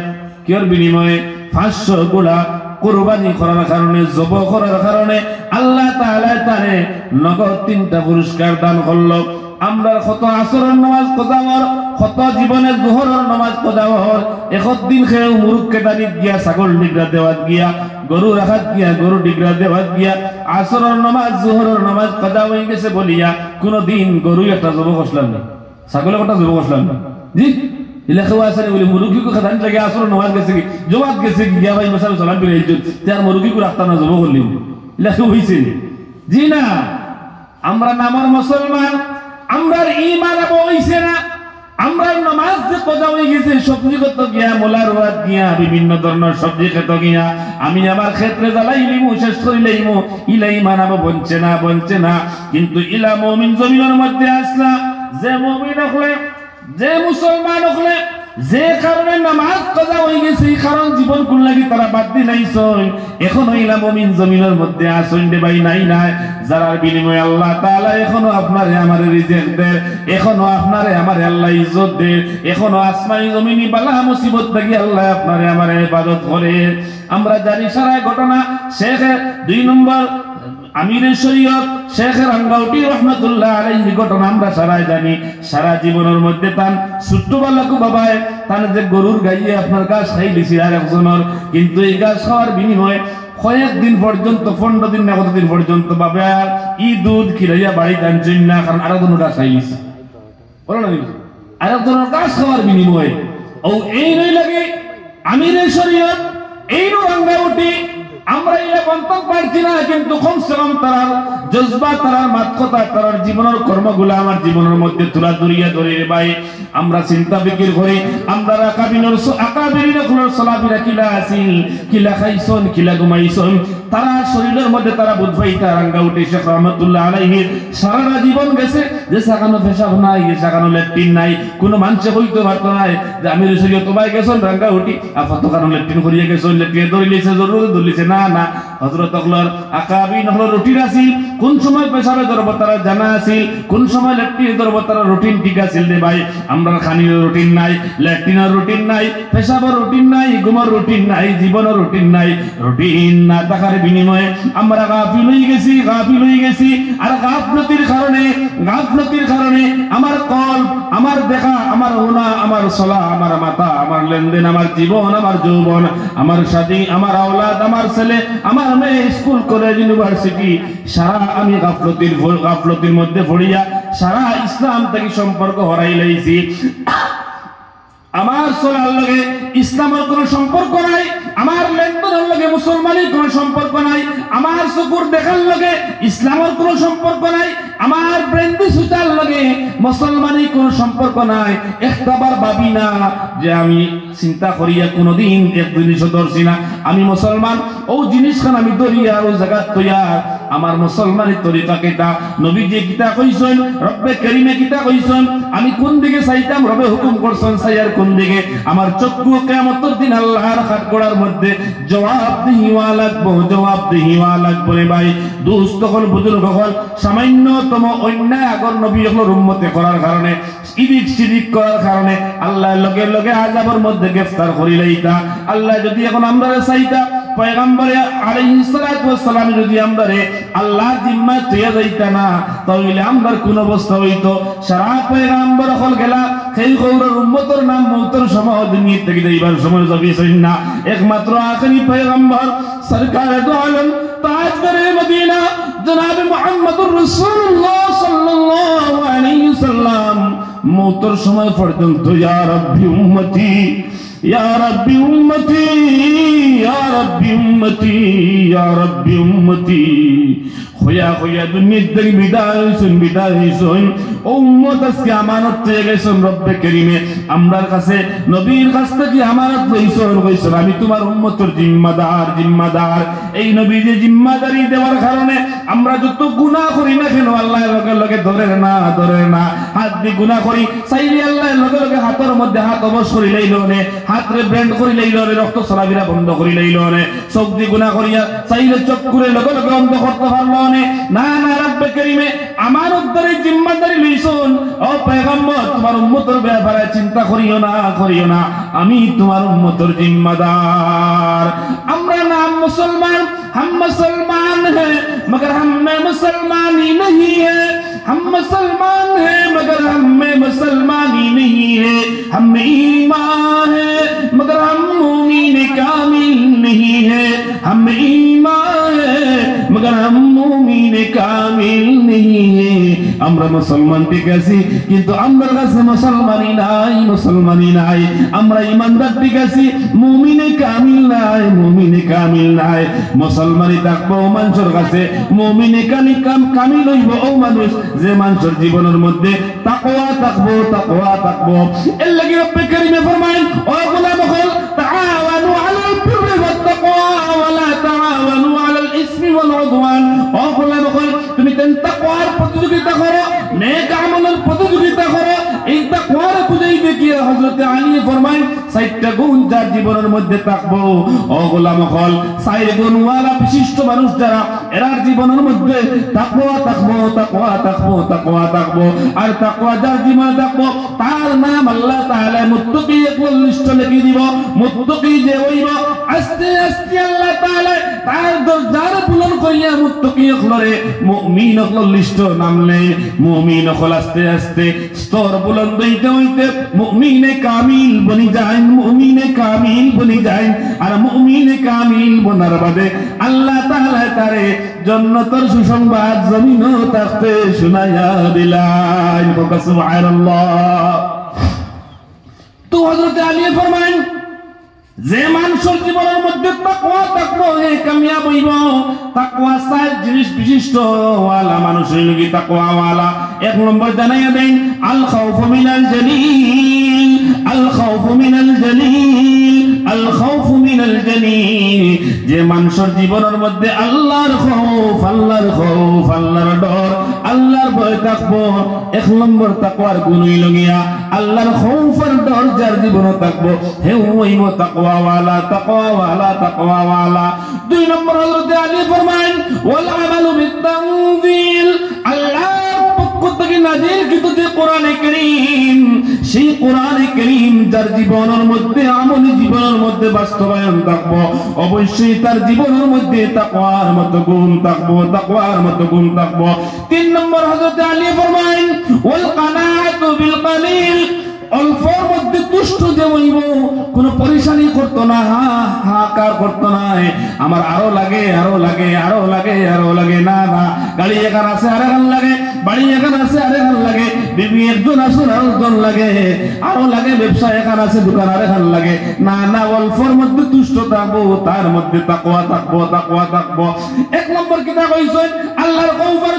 কিয়র বিনিময়ে 500 গুলা কুরবানি করার কারণে জব করার কারণে আল্লাহ তাআলা তারে নগদ 3টা পুরস্কার দান করলো আমরা কত আসরের নামাজ কজাওয়ার কত জীবনের জোহরের নামাজ কজাওয়ার একদিন খেয়ে মুরুখকে দাঁড়িয়ে গিয়া ছাগল ডিগরা দেওয়াত গিয়া গরু রাখাত গিয়া গরু ডিগরা দেওয়াত গিয়া আসরের নামাজ জোহরের নামাজ কজা হয়ে গেছে বলিয়া কোনদিন গরু একটা জব করলাম না ছাগলের একটা জব করলাম না জি ইলাকা আছে বলে মুরুখি কো খাদান লাগে আসরের নামাজ গেছে কি জবাত গেছে গিয়া ভাই মাসাল সালাম করে ইজ্জত তার মুরুখি কো রাখতা না জব করলিম ইলাকা হইছে জি না আমরা নামার মুসলমান আমরার ঈমান আবো হইছে না আমরার নামাজ যে কজা হয়ে গেছে সবজি কত গিয়া মোলার রাত গিয়া বিভিন্ন ধরনের সবজি খেত গিয়া আমি আমার ক্ষেত্রে জ্বালাইলিমু শেষ করিলাইমু ইলা ঈমান আবো বঞ্চে না কিন্তু ইলা মুমিন জমিনের মধ্যে আসলা যে মুমিন হলে যে মুসলমান হলে যে কারণে নামাজ কজা হয়ে গেছে এই কারণ জীবন কোন লাগি তারা বাদ দিলাইছই এখন হইলা মুমিন জমিনের মধ্যে আসুন দে ভাই নাই যারা বিনিময়ে আল্লাহ তাআলা এখনো আপনারে আমারে রিজিক দেয় এখনো আপনারে আমারে আল্লাহ ইজ্জত দেয় এখনো আসমানি জমিনি বালা মুসিবত থেকে আল্লাহ আপনারে আমারে ইবাদত করে আমরা জানি সারা ঘটনা শেখ 2 নম্বর আমিরের শরীয়ত শেখ রাঙ্গাউটি রহমাতুল্লাহ আলাইহি ঘটনা আমরা সারাই জানি সারা জীবনের মধ্যে তান ছোট্টবেলাকু বাবায় তান যে গরুর গাইয়ে আপনার গাছ খাই দিছি আর একজনের কিন্তু এই গাছ খাওয়ার বিনিময়ে কয়েকদিন পর্যন্ত 15 দিন না কতদিন পর্যন্ত বাবা ই দুধ খিলাইয়া বাড়ি টানছেন না কারণ আরেকজনের গাছ খাই দিছি বলো না আরেকজনের গাছ খাওয়ার বিনিময়ে ও এই নই লাগে আমিরের শরীয়ত এই রাঙ্গাউটি আমরা ইলা বন্তক পারছি না কিন্তু কমসে কম তার জজবা তার মাতকতা তার জীবনের কর্মগুলো আমার জীবনের মধ্যে তুলা দরিয়া দরিয়ে ভাই আমরা চিন্তা বিকির করি আমরা আকাবিরিনর সালাবিরা কিলা আসিল কিলা খাইছন কিলা ঘুমাইছন তারা শরীরের মধ্যে তারা বুঝবাইতা রাঙ্গা উঠে শেখ রহমাতুল্লাহ আলাইহি সারা জীবন গেছে যে সাকানো পেশাব নাই যে সাকানো ল্যাট্রিন নাই কোনো মানুষে হইতে পারতো না যে আমি রসুলিয়া তোবাই গেছেন রাঙ্গা উঠি আফাতো কারণ ল্যাট্রিন করিয়া গেছেন ল্যাট্রিন ধরিলেছে জরুরি ধরিলেছে না হযরত আকলার আকাবিন হলো রুটিন আছিল কোন সময় পেশাবে ধরব তারা জানা আছিল কোন সময় ল্যাট্রিন ধরব তারা রুটিন ঠিক আছিল রে ভাই আমরা খানির রুটিন নাই ল্যাট্রিনের রুটিন নাই পেশাবের রুটিন নাই ঘুমের রুটিন নাই জীবনের রুটিন নাই রুটিন না থাকার বিনিময়ে আমরা গাফিল হয়ে গেছি আর গাফলতির কারণে আমার কলব আমার দেখা আমার ওনা আমার সলা আমার মাথা আমার লেনদেন আমার জীবন আমার যৌবন আমার শাদী আমার আওলাদ আমার ছেলে আমার মেয়ে স্কুল কলেজ ইউনিভার্সিটি সারা আমি গাফলতির মধ্যে পড়িয়া সারা ইসলাম থেকে সম্পর্ক হারাই লাইছি আমার সোলার লগে ইসলামের কোনো সম্পর্ক নাই আমার লেনদেনের লগে মুসলমানের কোনো সম্পর্ক নাই আমার চকুর দেখার লগে ইসলামের কোনো সম্পর্ক নাই আমার ব্রেন্দি সুতার লগে মুসলমানের কোনো সম্পর্ক নাই একবার ভাবি না যে আমি চিন্তা করিয়া কোনোদিন এক জিনিসও ধরছি না আমি মুসলমান ও জিনিসখান আমি ধরিয়া ও জায়গা তৈয়া আমার মুসলমানের তরিকা কিতা নবীজি কিতা কইছেন রব্বে কারীমে কিতা কইছেন আমি কোন দিকে চাইতাম রবে হুকুম করছেন চাইয়ার কোন দিকে আমার চক্ষু কিয়ামতের দিন আল্লাহর খাটগড়ার মধ্যে জবাবদিহি ওয়া লাগবে রে ভাই দোস্ত হল বুজুর্গ হল সামান্যতম অন্যায় আগর নবী হল উম্মতে করার কারণে শিরিক করার কারণে আল্লাহ লগে লগে আযাবের মধ্যে গ্রেফতার করিলাইতা আল্লাহ যদি এখন আমরা চাইতা পয়গম্বর আলাইহিস সালাতু ওয়াস সালাম যদি আমরারে আল্লাহ জিম্মা তুইয়া যাইতা না তাহলে আমরার কোন অবস্থা হইতো সারা পয়গম্বর হল গেলা সেই কওরের উম্মতের নাম মউতের সময় দুনিয়া থেকে যাইবার সময় যাবি না একমাত্র আখেরি পয়গম্বর সরকার দু আলম তাজদারে মদিনা জনাব মুহাম্মদুর রাসূলুল্লাহ সাল্লাল্লাহু আলাইহি ওয়াসাল্লাম মউতের সময় পর্যন্ত ইয়া রাব্বি উম্মতি ইয়া রাব্বি উম্মতি ইয়া রাব্বি উম্মতি ইয়া রাব্বি উম্মতি হইয়া হইয়া দুনিয়া থেকে বিদায় হইছেন উম্মত আজকে আমানত পেয়ে গেছেন রব্বে কারীমে আমরার কাছে নবীর কাছ থেকে আমানত লইছেন আমি তোমার উম্মতের জিম্মাদার এই নবী যে জিম্মাদারি দেওয়ার কারণে আমরা যত গুনাহ করি না কেন আল্লাহর লগে লগে ধরে না হাত দিয়ে গুনাহ করি চাইলে আল্লাহর লগে লগে হাতের মধ্যে হাত অবশ করি লইল নে হাতরে ব্যান্ড করি লইল নে রক্ত চলাফেরা বন্ধ করি লইল নে চোখ দিয়ে গুনাহ করিয়া চাইলে চোখ করে লগে লগে বন্ধ করতে পারলো না রব্বে কারীমে আমানতদারি জিম্মাদারি লইছুন ও পয়গম্বর তোমার উম্মতের ব্যাপারে চিন্তা করিও না আমি তোমার উম্মতের জিম্মাদার আমরা নাম মুসলমান हम मुसलमान हैं मगर हम में मुसलमानी नहीं है हम मुसलमान हैं मगर हम में मुसलमानी नहीं है हम में ईमान है मगर हम मुमीन कामिल नहीं है हम में ईमान है मगर हम मुमीन कामिल नहीं है আমরা মুসলমান ঠিক আছি কিন্তু আমার কাছে মুসলমানি নাই আমরা ইমানদার ঠিক আছি মুমিনে কামিল নাই মুসলমানি থাকবো মানুষের কাছে মুমিনে কামিল হইব ও মানুষ যে মানুষের জীবনের মধ্যে তাকওয়া থাকবো এর লাগি রব্বে কারীমে ফরমায়েন ও গোলাম হল তাআওয়ানু আলাল বিররি ওয়াত তাকওয়া ওয়া লা তাআওয়ানু আলাল ইসমি ওয়াল উদওয়ান ও গোলাম হল তুমি তাকওয়ার প্রতিযোগিতা করো নেক আমলের প্রতিযোগিতা করো এই তাকওয়ার বুঝাই দেখিয়ে হযরত আলী ফরমায়েন ৬০টা গুণ যার জীবনের মধ্যে থাকবো ও গোলাম হল ৬০ গুণওয়ালা বিশিষ্ট মানুষ যারা এরার জীবনের মধ্যে তাকওয়া থাকবো আর তাকওয়া যার জীবনে থাকবো তার নাম আল্লাহ তাআলা মুত্তাকি একল লিস্ট লিখে দিব মুত্তাকি যে হইব আস্তে আস্তে আল্লাহ তাআলা তার দরজার পূরণ করিয়া মুত্তাকি একলরে মুমিন একল লিস্ট নামলে মুমিন হল আস্তে আস্তে স্তর বুলন্দ হইতে মুমিনে কামিল বনি যায় আর মুমিনে কামিল বনার বাদে আল্লাহ তাআলা তারে জান্নাতের সুসংবাদ জমিনও থাকতে শুনাইয়া দিলেন সুবহানাল্লাহ তো হযরত আলী ফরমান যে মানুষের জীবনের মধ্যে তাকওয়া থাকবো হে কামিয়াব হইব তাকওয়া সাত জিনিস বিশিষ্ট ওয়ালা মানুষের লাগি তাকওয়া ওয়ালা এক নম্বর জানাইয়া দেন আল খাউফু মিনাল জালিল যে মানুষের জীবনের মধ্যে আল্লাহর খৌফ আল্লাহর ডর আল্লাহর ভয় থাকবো এক নম্বর তাকওয়ার গুণ হইল গিয়া আল্লাহর খৌফ আর ডর যার জীবনে থাকবো হে হইব তাকওয়াওয়ালা দুই নম্বর হযরত আলী ফরমান ওয়াল আমালু বিত-তানজিল আল্লাহর পক্ষ থেকে নাযিলকৃত যে কোরআনে কারীম সেই কোরআনে কারীম যার জীবনের মধ্যে আমলি জীবনের মধ্যে বাস্তবায়ন থাকবো অবশ্যই তার জীবনের মধ্যে তাকওয়ার মতো গুণ থাকবো তিন নম্বর হযরত আলী ফরমান ওয়াল কানাআতু বিল কালিল অল্পর মধ্যে তুষ্ট যে হইব কোনো পরেশানি করতো না হাহাকার করতো না আমার আরো লাগে না গাড়ি এখানে আছে আরেকখান লাগে বাড়ি এখানে আছে আরেকখান লাগে বিবি একজন আছে আরেকজন লাগে আরো লাগে ব্যবসা এখানে আছে দোকান আরেকখান লাগে না অল্পর মধ্যে তুষ্ট থাকবো তার মধ্যে তাকওয়া থাকবো এক নম্বর কিতাব কইছেন আল্লাহর খৌফের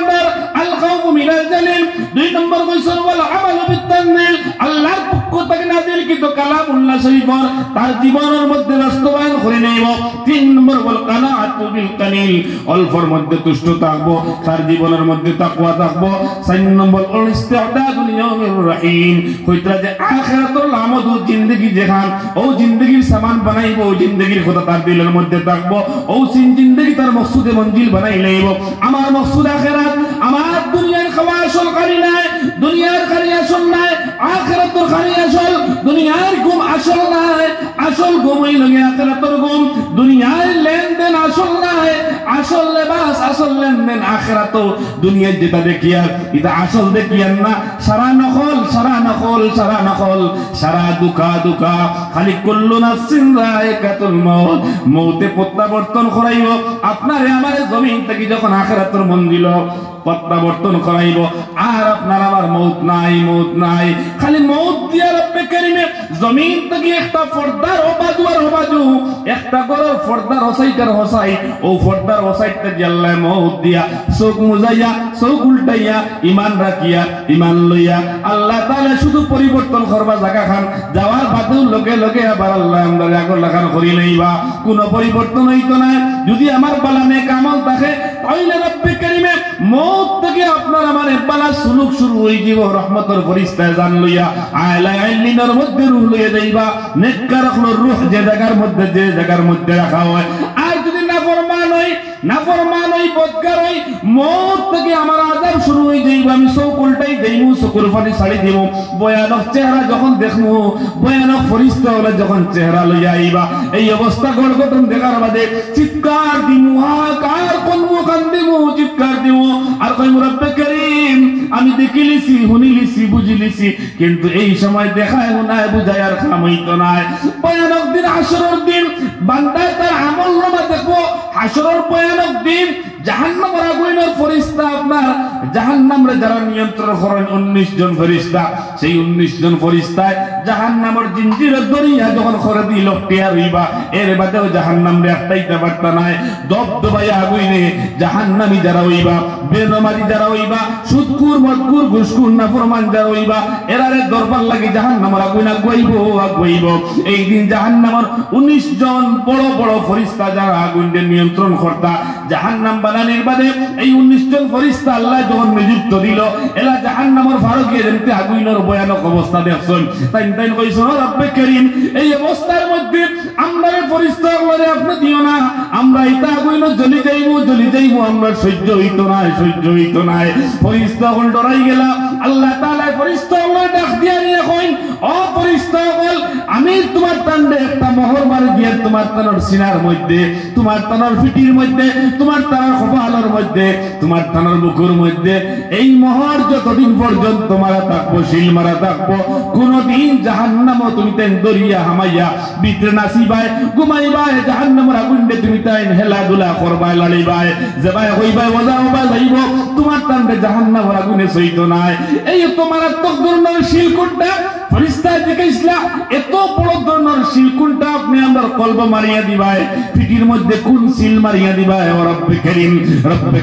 ডর আল খাউফু মিনাল জালিল দুই নম্বর কইছেন ওয়াল আমালু বিত-তানজিল আল্লাহর পক্ষ থেকে নাযিলকৃত কালামুল্লাহ শরীফ তার জীবনের মধ্যে বাস্তবায়ন করে নেব তিন নম্বর ওয়াল কানাআতু বিল কালিল অল্পর মধ্যে তুষ্ট থাকবো তার জীবনের মধ্যে তাকওয়া থাকবো চার নম্বর ওয়াল ইস্তিআদাদু লিয়াউমির রহিম কইতরা যে আখিরাতুল আমদু জিন্দেগি যেখান ও জিন্দেগির সামান বানাইবো ও জিন্দেগির কথা তার দিলের মধ্যে থাকবো ও জিন্দেগি তার মকসুদে মঞ্জিল বানাই লইব আমার মকসুদ আখিরাত আমার দুনিয়ার খাওয়া আসল খালি নাই দুনিয়ার খালি আসল নাই আখিরাতুর খালি আসল দুনিয়ার ঘুম আসল নাই আসল ঘুম হইল গিয়ে আখিরাতের ঘুম। দুনিয়ায় লেনদেন আসল নাই, আসল লেবাস আসল লেনদেন আখিরাত। দুনিয়ায় যেটা দেখিয়া এটা আসল দেখিয়ান না, সারা নকল সারা নকল সারা নকল সারা দুকা দুকা। খালি কুল্লু নাফসিন যায়কাতুল মউত, মউতে প্রত্যাবর্তন করাইব আপনারে আমারে জমিন থেকে যখন আখিরাতের মন্দির প্রত্যাবর্তন করাইব। আর আপনার আমার মউত নাই, মউত নাই, খালি মউত দিয়া রব্বে কারীমে জমিন থেকে একটা পর্দার ওবাজু আর ওবাজু, একটা গরর পর্দার ওসাইটার হোসাই, ও পর্দার ওসাইটটা দিয়ে আল্লাহ মউত দিয়া চোখ মুজাইয়া চোখ উল্টাইয়া ইমান রাখিয়া ইমান লইয়া আল্লাহ তাআলা শুধু পরিবর্তন করবা জায়গা খান, যাওয়ার বাদেও লগে লগে আবার আল্লাহ আমরা আগর লাগান করি লইবা, কোনো পরিবর্তন হইতো না। যদি আমার বালানে কামল থাকে তাইলে রব্বে কারীমে মউত থেকে আপনার আমার বালা সুলুক শুরু হয়ে যাব। রহমতের ফেরেশতা জান লইয়া আলা আইলিনের মধ্যে রূহ লইয়া যাইবা। নেককার হলো রূহ যে জায়গার মধ্যে রাখা হয়। আর যদি নাফরমান হই বদকার হই, মউত থেকে আমার আযাব শুরু হয়ে যাইব। আমি চোখ উল্টাই দেইমু, চোখের পানি ছাড়ি দিব। ভয়ানক চেহারা যখন দেখমু, ভয়ানক ফেরেশতা হলে যখন চেহারা লইয়া আইবা, এই অবস্থা গড়গড়ন দেখার বাদে চিৎকার দিমু, হাকার কোনমু কান্দিমু, চিৎকার দিমু আর কইমু রব্বে কারীম আমি দেখি লিছি, শুনি লিছি, বুঝি লিছি, কিন্তু এই সময় দেখায় নাই, বুঝায় আর কাম হইতো না। ভয়ানক দিন, হাসরের দিন, বান্দা তার আমল নামা দেখবো। হাসরের ভয়ানক দিন, জাহান্নামের আগুনের ফেরেশতা আপনার জাহান্নামরে যারা নিয়ন্ত্রণ করেন 19 জন ফেরেশতা, সেই 19 জন ফেরেশতায় জাহান্নামের জিঞ্জিরের দড়িয়া যখন করে দিল টিয়া রইবা, এর বাদেও জাহান্নামরে একটাইতে পারতা নাই। দবদবাইয়া আগুনে জাহান্নামী যারা হইবা, বেনামাজি যারা হইবা, সুদকুর মদকুর ঘুষকুর নাফরমান যারা হইবা, এরারে দরবার লাগি জাহান্নামের আগুন আগুয়াইব। এই দিন জাহান্নামের 19 জন বড় বড় ফেরেশতা যারা আগুনের নিয়ন্ত্রণ কর্তা, জাহান্নাম বানানোর বাদে এই 19 জন ফেরেশতা আল্লাহ যখন নিযুক্ত দিল, এলা জাহান্নামের ফারুকে যেতে আগুনের ভয়ানক অবস্থা দেখছেন। তাই কইছেন রব্বে কারীম এই অবস্থার মধ্যে আমরা ফেরেশতা বলে আপনি দিও না, আমরা এটা আগুন জ্বলি যাইবো, আমরা সহ্য হইতো না। ফেরেশতা হল ডরাই গেল। আল্লাহ তাআলা ফেরেশতা হল ডাক দিয়া নিয়ে কইন, ও ফেরেশতা হল আমি তোমার তান্ডে একটা মোহর মারি দিয়ে তোমার তানোর সিনার মধ্যে, তোমার তানোর পিঠির মধ্যে, তোমার তানোর কপালের মধ্যে, তোমার তানোর মুখের মধ্যে এই মোহর যতদিন পর্যন্ত মারা থাকবো, শিল মারা থাকবো, কোনদিন জাহান্নামও তুমি তেন দরিয়া হামাইয়া ভিতরে নাসিবাই ঘুমাইবাই, জাহান্নামের আগুনে তুমি তাই হেলাধুলা করবাই, লড়িবাই, যেবাই হইবাই ওজা হবা যাইব, তোমার তান্ডে জাহান্নামের আগুনে সইতো নাই। এই তো মারাত্মক ধরনের শিলকুনটা ফেরেশতা জিজ্ঞাসা, এত বড় ধরনের শিলকুনটা আপনি আমার কলব মারিয়া দিবাই, পিঠির মধ্যে কোন শিল মারিয়া দিবাই? ও রব্বে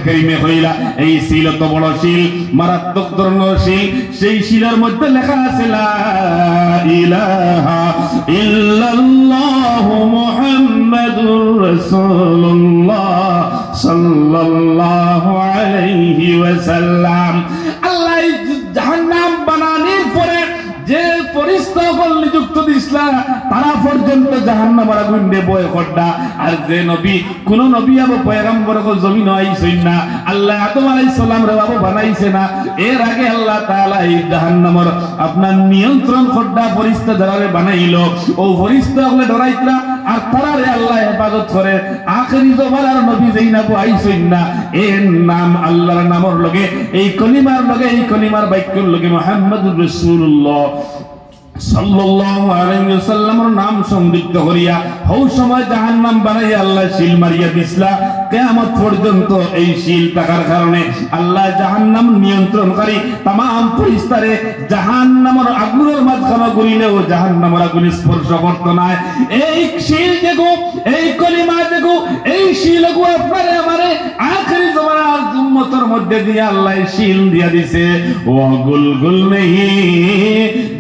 কারীমে হইলা এই শিল তো বড় শিল, মারাত্মক ধরনের শিল, সেই শিলের মধ্যে লেখা আছে লা ইলাহা ইল্লাল্লাহু মুহাম্মাদুর রাসূলুল্লাহ সাল্লাল্লাহু আলাইহি ওয়াসাল্লাম। আল্লাহ জাহান্নাম বানানোর পরে যে ফেরেশতাগণ নিযুক্ত দিছলা তারা পর্যন্ত জাহান্নামের আগুনে বয় খড্ডা। আর যে নবী কোন নবী আবু পয়গম্বর কো জমিন আইছেন না, আল্লাহ আদম আলাইহিস সালাম রে বাবু বানাইছে না, এর আগে আল্লাহ তাআলা এই জাহান্নামের আপনার নিয়ন্ত্রণ খড্ডা ফেরেশতা যারারে বানাইলো, ও ফেরেশতাগুলো ডরাইতরা আর তারারে আল্লাহ হেফাজত করে। আখেরি জমানার নবী যেই না আইছেন না, এর নাম আল্লাহর নামের লগে এই কলিমার লগে এই কলিমার বাক্যের লগে মুহাম্মদুর রাসূলুল্লাহ সাল্লাল্লাহু আলাইহি ওয়াসাল্লামের নাম সংযুক্ত করিয়া হৌ সময় জাহান্নাম বানাইয়া আল্লাহ শিল মারিয়া দিছলা। কিয়ামত পর্যন্ত এই শিল থাকার কারণে আল্লাহ জাহান্নাম নিয়ন্ত্রণকারী तमाम ফেরেশতারে জাহান্নামের আগুনের মাঝখানে ঘুরিলেও জাহান্নামের আগুন স্পর্শ করতে না। এই শিল দেখো, এই কলিমা দেখো, এই শিলগু আপনারে আমারে আখেরি জমানার উম্মতের মধ্যে দিয়ে আল্লাহ শিল দিয়া দিছে। ও গুলগুল নেহি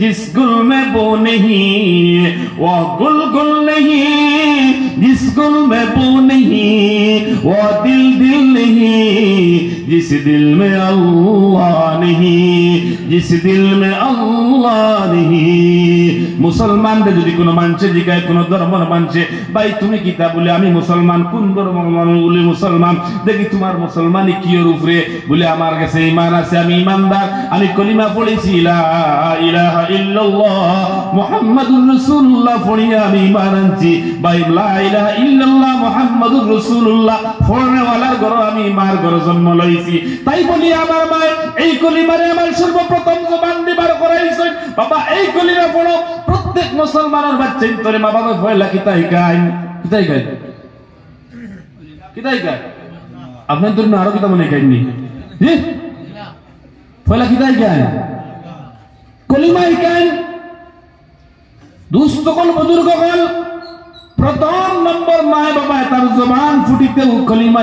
जिस गुल में बो नहीं, वो गुल नहीं जिस गुल में बो नहीं, वो दिल नहीं जिस दिल में अल्लाह नहीं। जिस दिल में अल्लाह नहीं मुसलमान যদি কোনো মানুষে জিগায় কোন ধর্মের মানুষে ভাই তুমি কিতা বলে আমি মুসলমান কোন ধর্মের মানুষ বলে মুসলমান দেখি তোমার মুসলমানি কি এর উপরে বলে আমার কাছে ঈমান আছে আমি ঈমানদার আমি কলিমা পড়েছি লা ইলাহা ইল্লাল্লাহ মুহাম্মাদুর রাসূলুল্লাহ পড়ি আমি ঈমান আনছি ভাই লা ইলাহা ইল্লাল্লাহ মুহাম্মাদুর রাসূলুল্লাহ পড়নেওয়ালার ঘরে আমি মার ঘরে জন্ম লইছি তাই বলি আমার মা এই কলিমারে আমার সর্বপ্রথম জবান দিবার করাইছেন বাবা এই কলিমা পড়ো প্রত্যেক মুসলমানের বাচ্চা তোরে মা বাবা পয়লা কিতাই গায় আপনার তো আরো কিতা মনে কাইনি জি পয়লা কিতাই গায় কলিমা গায় দুস্থ কোন বুজুর্গ কোন প্রথম নম্বর মা বাবা তার জবান ফুটিতে কলিমা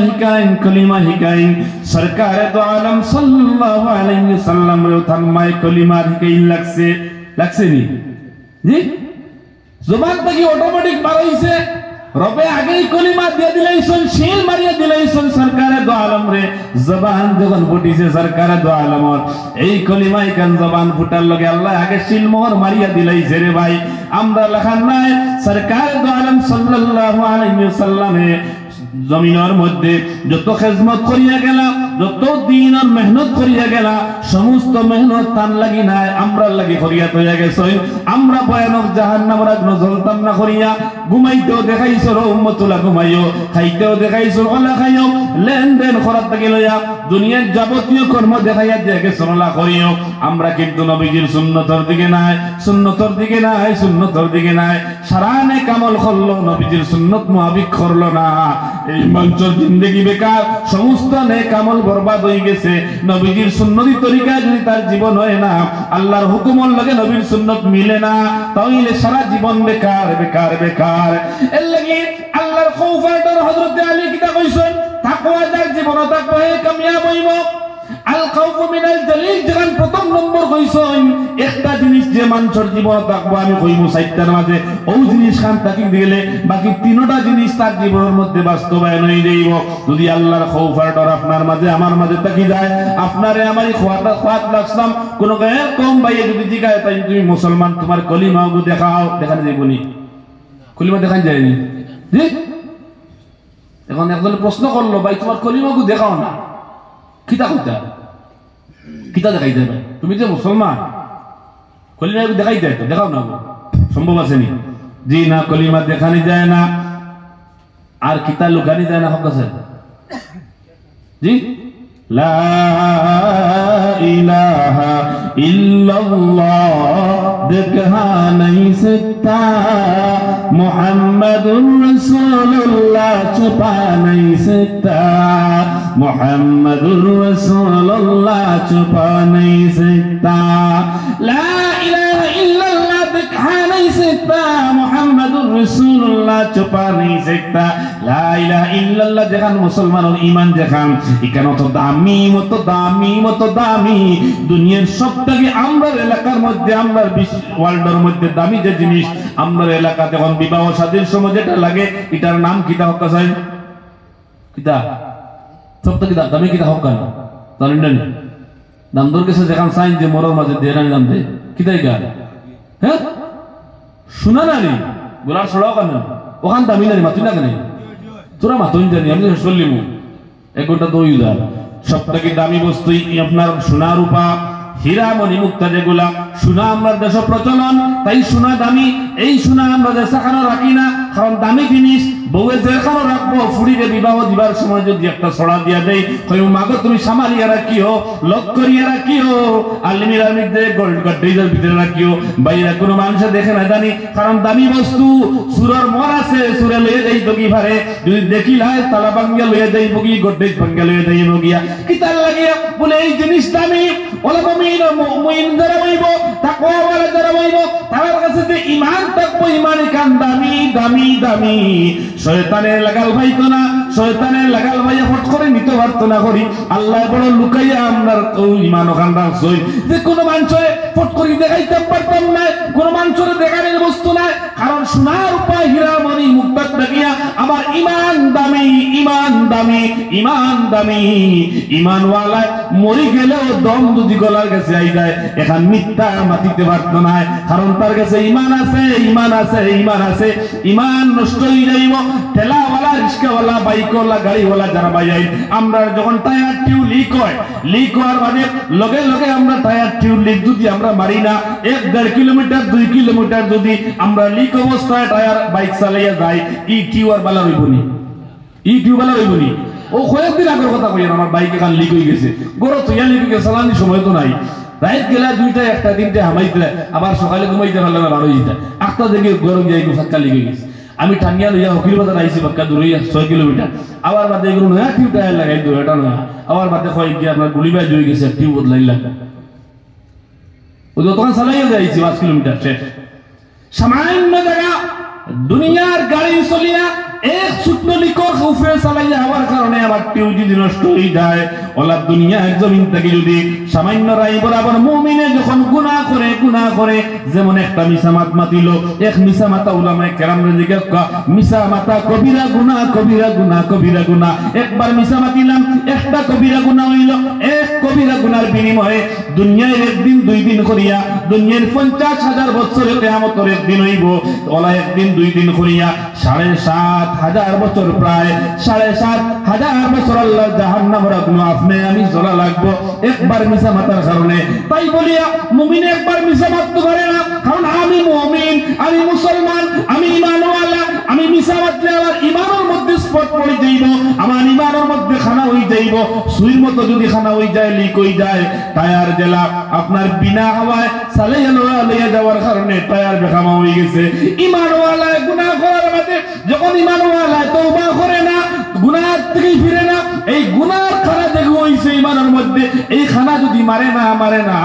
হিকাইন সরকার দো আলম সাল্লাল্লাহু আলাইহি ওয়াসাল্লাম রে থামাই কলিমা হিকাই লাগছে নি জি জবান থেকে অটোমেটিক বার হইছে রবে আগেই কলিমা দিয়ে দিলাইছেন শিল মারিয়া দিলাইছেন সরকারে দো আলম রে জবান যখন ফুটিছে সরকারে দো আলম এই কলিমাই কান জবান ফুটার লগে আল্লাহ আগে শিল মোহর মারিয়া দিলাইছে রে ভাই আমরা লেখান নাই সরকারে দো আলম সাল্লাল্লাহু আলাইহি ওয়াসাল্লামে জমিনের মধ্যে যত খেদমত করিয়া গেলা যত দিন আর মেহনত করিয়া গেলা সমস্ত মেহনত তান লাগি নাই আমরা লাগি করিয়া তৈয়া গেছে আমরা ভয়ানক জাহান্নামের আগুনে জ্বলতাম না করিয়া ঘুমাইতেও দেখাইছো উম্মতুল্লাহ ঘুমাইও খাইতেও দেখাইছো ওলা খাইও লেনদেন করার থেকে লইয়া দুনিয়ার যাবতীয় কর্ম দেখাইয়া দিয়ে গেছো ওলা করিও আমরা কিন্তু নবীজির সুন্নতর দিকে নাই সারা নেক আমল করলো নবীজির সুন্নত মুতাবিক করলো না এই মঞ্চের জিন্দেগি বেকার সমস্ত নেক আমল বরবাদ হয়ে গেছে নবীজির সুন্নতি তরিকা যদি তার জীবন হয় না আল্লাহর হুকুমের লগে নবীর সুন্নত মিলে না তাহলে সারা জীবন বেকার এর লাগি আল্লাহর খৌফ আর ডর হযরত আলী কিতা কইছেন তাকওয়া যার জীবন তাকওয়া হে কামিয়াব হইব আল খাউফ মিনাল জালিল যেখান প্রথম নম্বর কইছেন একটা জিনিস যে মানুষের জীবন তাকওয়া আমি কইব সাইটটার মাঝে ওই জিনিস খান তাকি দিলে বাকি তিনটা জিনিস তার জীবনের মধ্যে বাস্তবায়ন হয়ে যাইব যদি আল্লাহর খৌফ আর ডর আপনার মাঝে আমার মাঝে তাকি যায় আপনারে আমারই খোয়াত লাগছাম কোন গায়ের কম ভাইয়ে যদি জিগায় তাই তুমি মুসলমান তোমার কলিমা গো দেখাও দেখানো যাইবনি কলিমা দেখান যায়নি জি এখন একজন প্রশ্ন করলো ভাই তোমার কলিমা গো দেখাও না কিতা দেখাই দেবে তুমি যে মুসলমান কলিমা দেখাই দেয় তো দেখাও না সম্ভব আছে নি জি না কলিমা দেখানি যায় না আর কিতা লুকানি যায় না হক আছে জি লা ইলাহা ইল্লাল্লাহ দেখা নাই सकता मुहम्मदुर रसूलुल्लाह छुपा नहीं सकता मुहम्मदुर रसूलुल्लाह छुपा नहीं सकता ला इलाहा इल्लल्लाह दिखा नहीं सकता मुहम्मदुर रसूलुल्लाह छुपा नहीं सकता ला इलाहा इल्लल्लाह যেখান মুসলমানের ঈমান যেখান এখানে মত দামি দুনিয়ার সবথেকে আমরার এলাকার মধ্যে আমরার ওয়ার্ল্ডের মধ্যে দামি যে জিনিস আমরার এলাকাতে এখন বিবাহ শাদীর সময় যেটা লাগে এটার নাম কিতা হক আছে কিতা সবথেকে দামি কিতা হক না জানেন না দাম দর কাছে যেখান সাইন যে মরর মাঝে দেরানি দাম দে কিতাই গা হ্যাঁ শোনা না নি গোলার ছড়াও কেন ওখান দামি না মাতুই না কেন তোরা মাতুই জানি আমি শুনলিমু এক ঘন্টা দই উদার সবথেকে দামি বস্তু আপনার সোনা রূপা হীরা মণি মুক্তা যেগুলা সোনা আমরা দেশ প্রচলন তাই সোনা দামি এই সোনা আমরা দেশে কেন রাখি না কারণ দামি জিনিস বউয়ে যেখানে রাখবো ফুড়িরে বিবাহ দিবার সময় যদি একটা ছড়া দিয়া দেয় কইও মাগো তুমি সামালিয়া রাখিও লক করিয়া রাখিও আলমিরার মধ্যে গোল্ড গড্ডেজের ভিতরে রাখিও বাইরে কোনো মানুষে দেখে না জানি কারণ দামি বস্তু সুরের মর আছে সুরে লয়ে যাই তো কি ভারে যদি দেখি লাই তালা ভাঙ্গা লয়ে যাই বগি গড্ডেজ ভাঙ্গা লয়ে যাই বগিয়া কি তার লাগিয়া বলে এই জিনিস দামি ওলা মুমিন যারা হইব তাকওয়া ওয়ালা যারা হইব তার কাছে যে ঈমান থাকবে ইমান কান দামি দামি দামি শয়তানের লাগাল ভাইতো না শয়তানের লাগাল ভাইয়া ফট করে নিতে পারতো না করি আল্লাহ বড় লুকাইয়া আপনার ইমান ওখান রাখছই যে কোনো মানুষে ফট করে দেখাইতে পারতাম না কোনো মানুষের দেখানোর বস্তু নাই কারণ সোনার উপায় হীরা মণি মুক্তার দেখিয়া আমার ইমান দামি ইমান দামি ইমান দামি ইমানওয়ালা মরি গেলেও দম যদি গলার কাছে আই যায় এখন মিথ্যা মাতিতে পারতো না কারণ তার কাছে ইমান আছে ইমান আছে ইমান আছে ইমান নষ্ট হয়ে যাইব ঠেলাওয়ালা রিক্সাওয়ালা বাইকওয়ালা গাড়িওয়ালা যারা বাইয়াই আমরা যখন টায়ার টিউ লিক হওয়ার বাদে লগে লগে আমরা টায়ার টিউ লিক যদি আমরা মারি না 1-1.5 কিলোমিটার 2 কিলোমিটার যদি আমরা লিক অবস্থায় টায়ার বাইক চালাইয়া যাই ই টিউ আর বালা হইবনি ই টিউ বালা হইবনি ও কয়েকদিন আগের কথা কই আমার বাইক এখন লিক হয়ে গেছে গরো তুইয়া লিক গেছে চালানি সময় তো নাই রাত গেলা 2টা 1টা 3টে হামাইতে আবার সকালে ঘুমাইতে পারলে না 12 হইতা আটটা থেকে গরম যাই ফাঁকা লিক হয়ে গেছে আমি টানিয়া লইয়া হকির বাজার আইছি বাক্কা দূরে 6 কিলোমিটার আবার বাদে এগুলো নয়া টিউ টায়ার লাগাই দো এটা নয়া আবার বাদে কই কি আপনার গুলিবাই জুই গেছে টিউ বদলাইলা ও যতক্ষণ চালাইয়া যাইছি 5 কিলোমিটার শেষ সামান্য জায়গা দুনিয়ার গাড়ি চলিয়া এক ছোট্ট লিকর উফরে চালাইয়া হওয়ার কারণে আবার টিউ যদি নষ্ট হয়ে যায় ওলা দুনিয়ার জমিন থেকে যদি সামান্য রাই বরাবর মুমিনে যখন গুনাহ করে যেমন একটা মিছা মাত মাতিল এক মিছা মাতা উলামায়ে কেরাম জিজ্ঞাসা মিছা মাতা কবিরা গুনাহ কবিরা গুনাহ কবিরা গুনাহ একবার মিছা মাতিলাম একটা কবিরা গুনাহ হইল এক কবিরা গুনার বিনিময়ে দুনিয়ায় একদিন 2 দিন করিয়া দুনিয়ার 50,000 বছরের কিয়ামতের একদিন হইব ওলা একদিন 2 দিন করিয়া 7,500 বছর প্রায় 7,500 বছর আল্লাহ জাহান্নামের আগুনে আপনি আমি জ্বলা লাগবো একবার মিছা মাতার কারণে তাই বলিয়া মুমিন একবার মিছা মারতে পারে না কারণ আমি মুমিন আমি মুসলমান আমি ঈমানওয়ালা আমি মিছা মারলে আমার ঈমানের মধ্যে স্পট পড়ে যাইব আমার ঈমানের মধ্যে খানা হই যাইব সুইর মতো যদি খানা হই যায় লিক হই যায় টায়ার জেলা আপনার বিনা হাওয়ায় চালাইয়া লইয়া যাওয়ার কারণে টায়ার বেকামা হয়ে গেছে ঈমানওয়ালা গুনাহ করার বাদে যখন ঈমানওয়ালা তওবা করে না গুনাহ থেকে ফিরে না এই গুনাহর খানা দেখো হইছে ঈমানের মধ্যে এই খানা যদি মারে না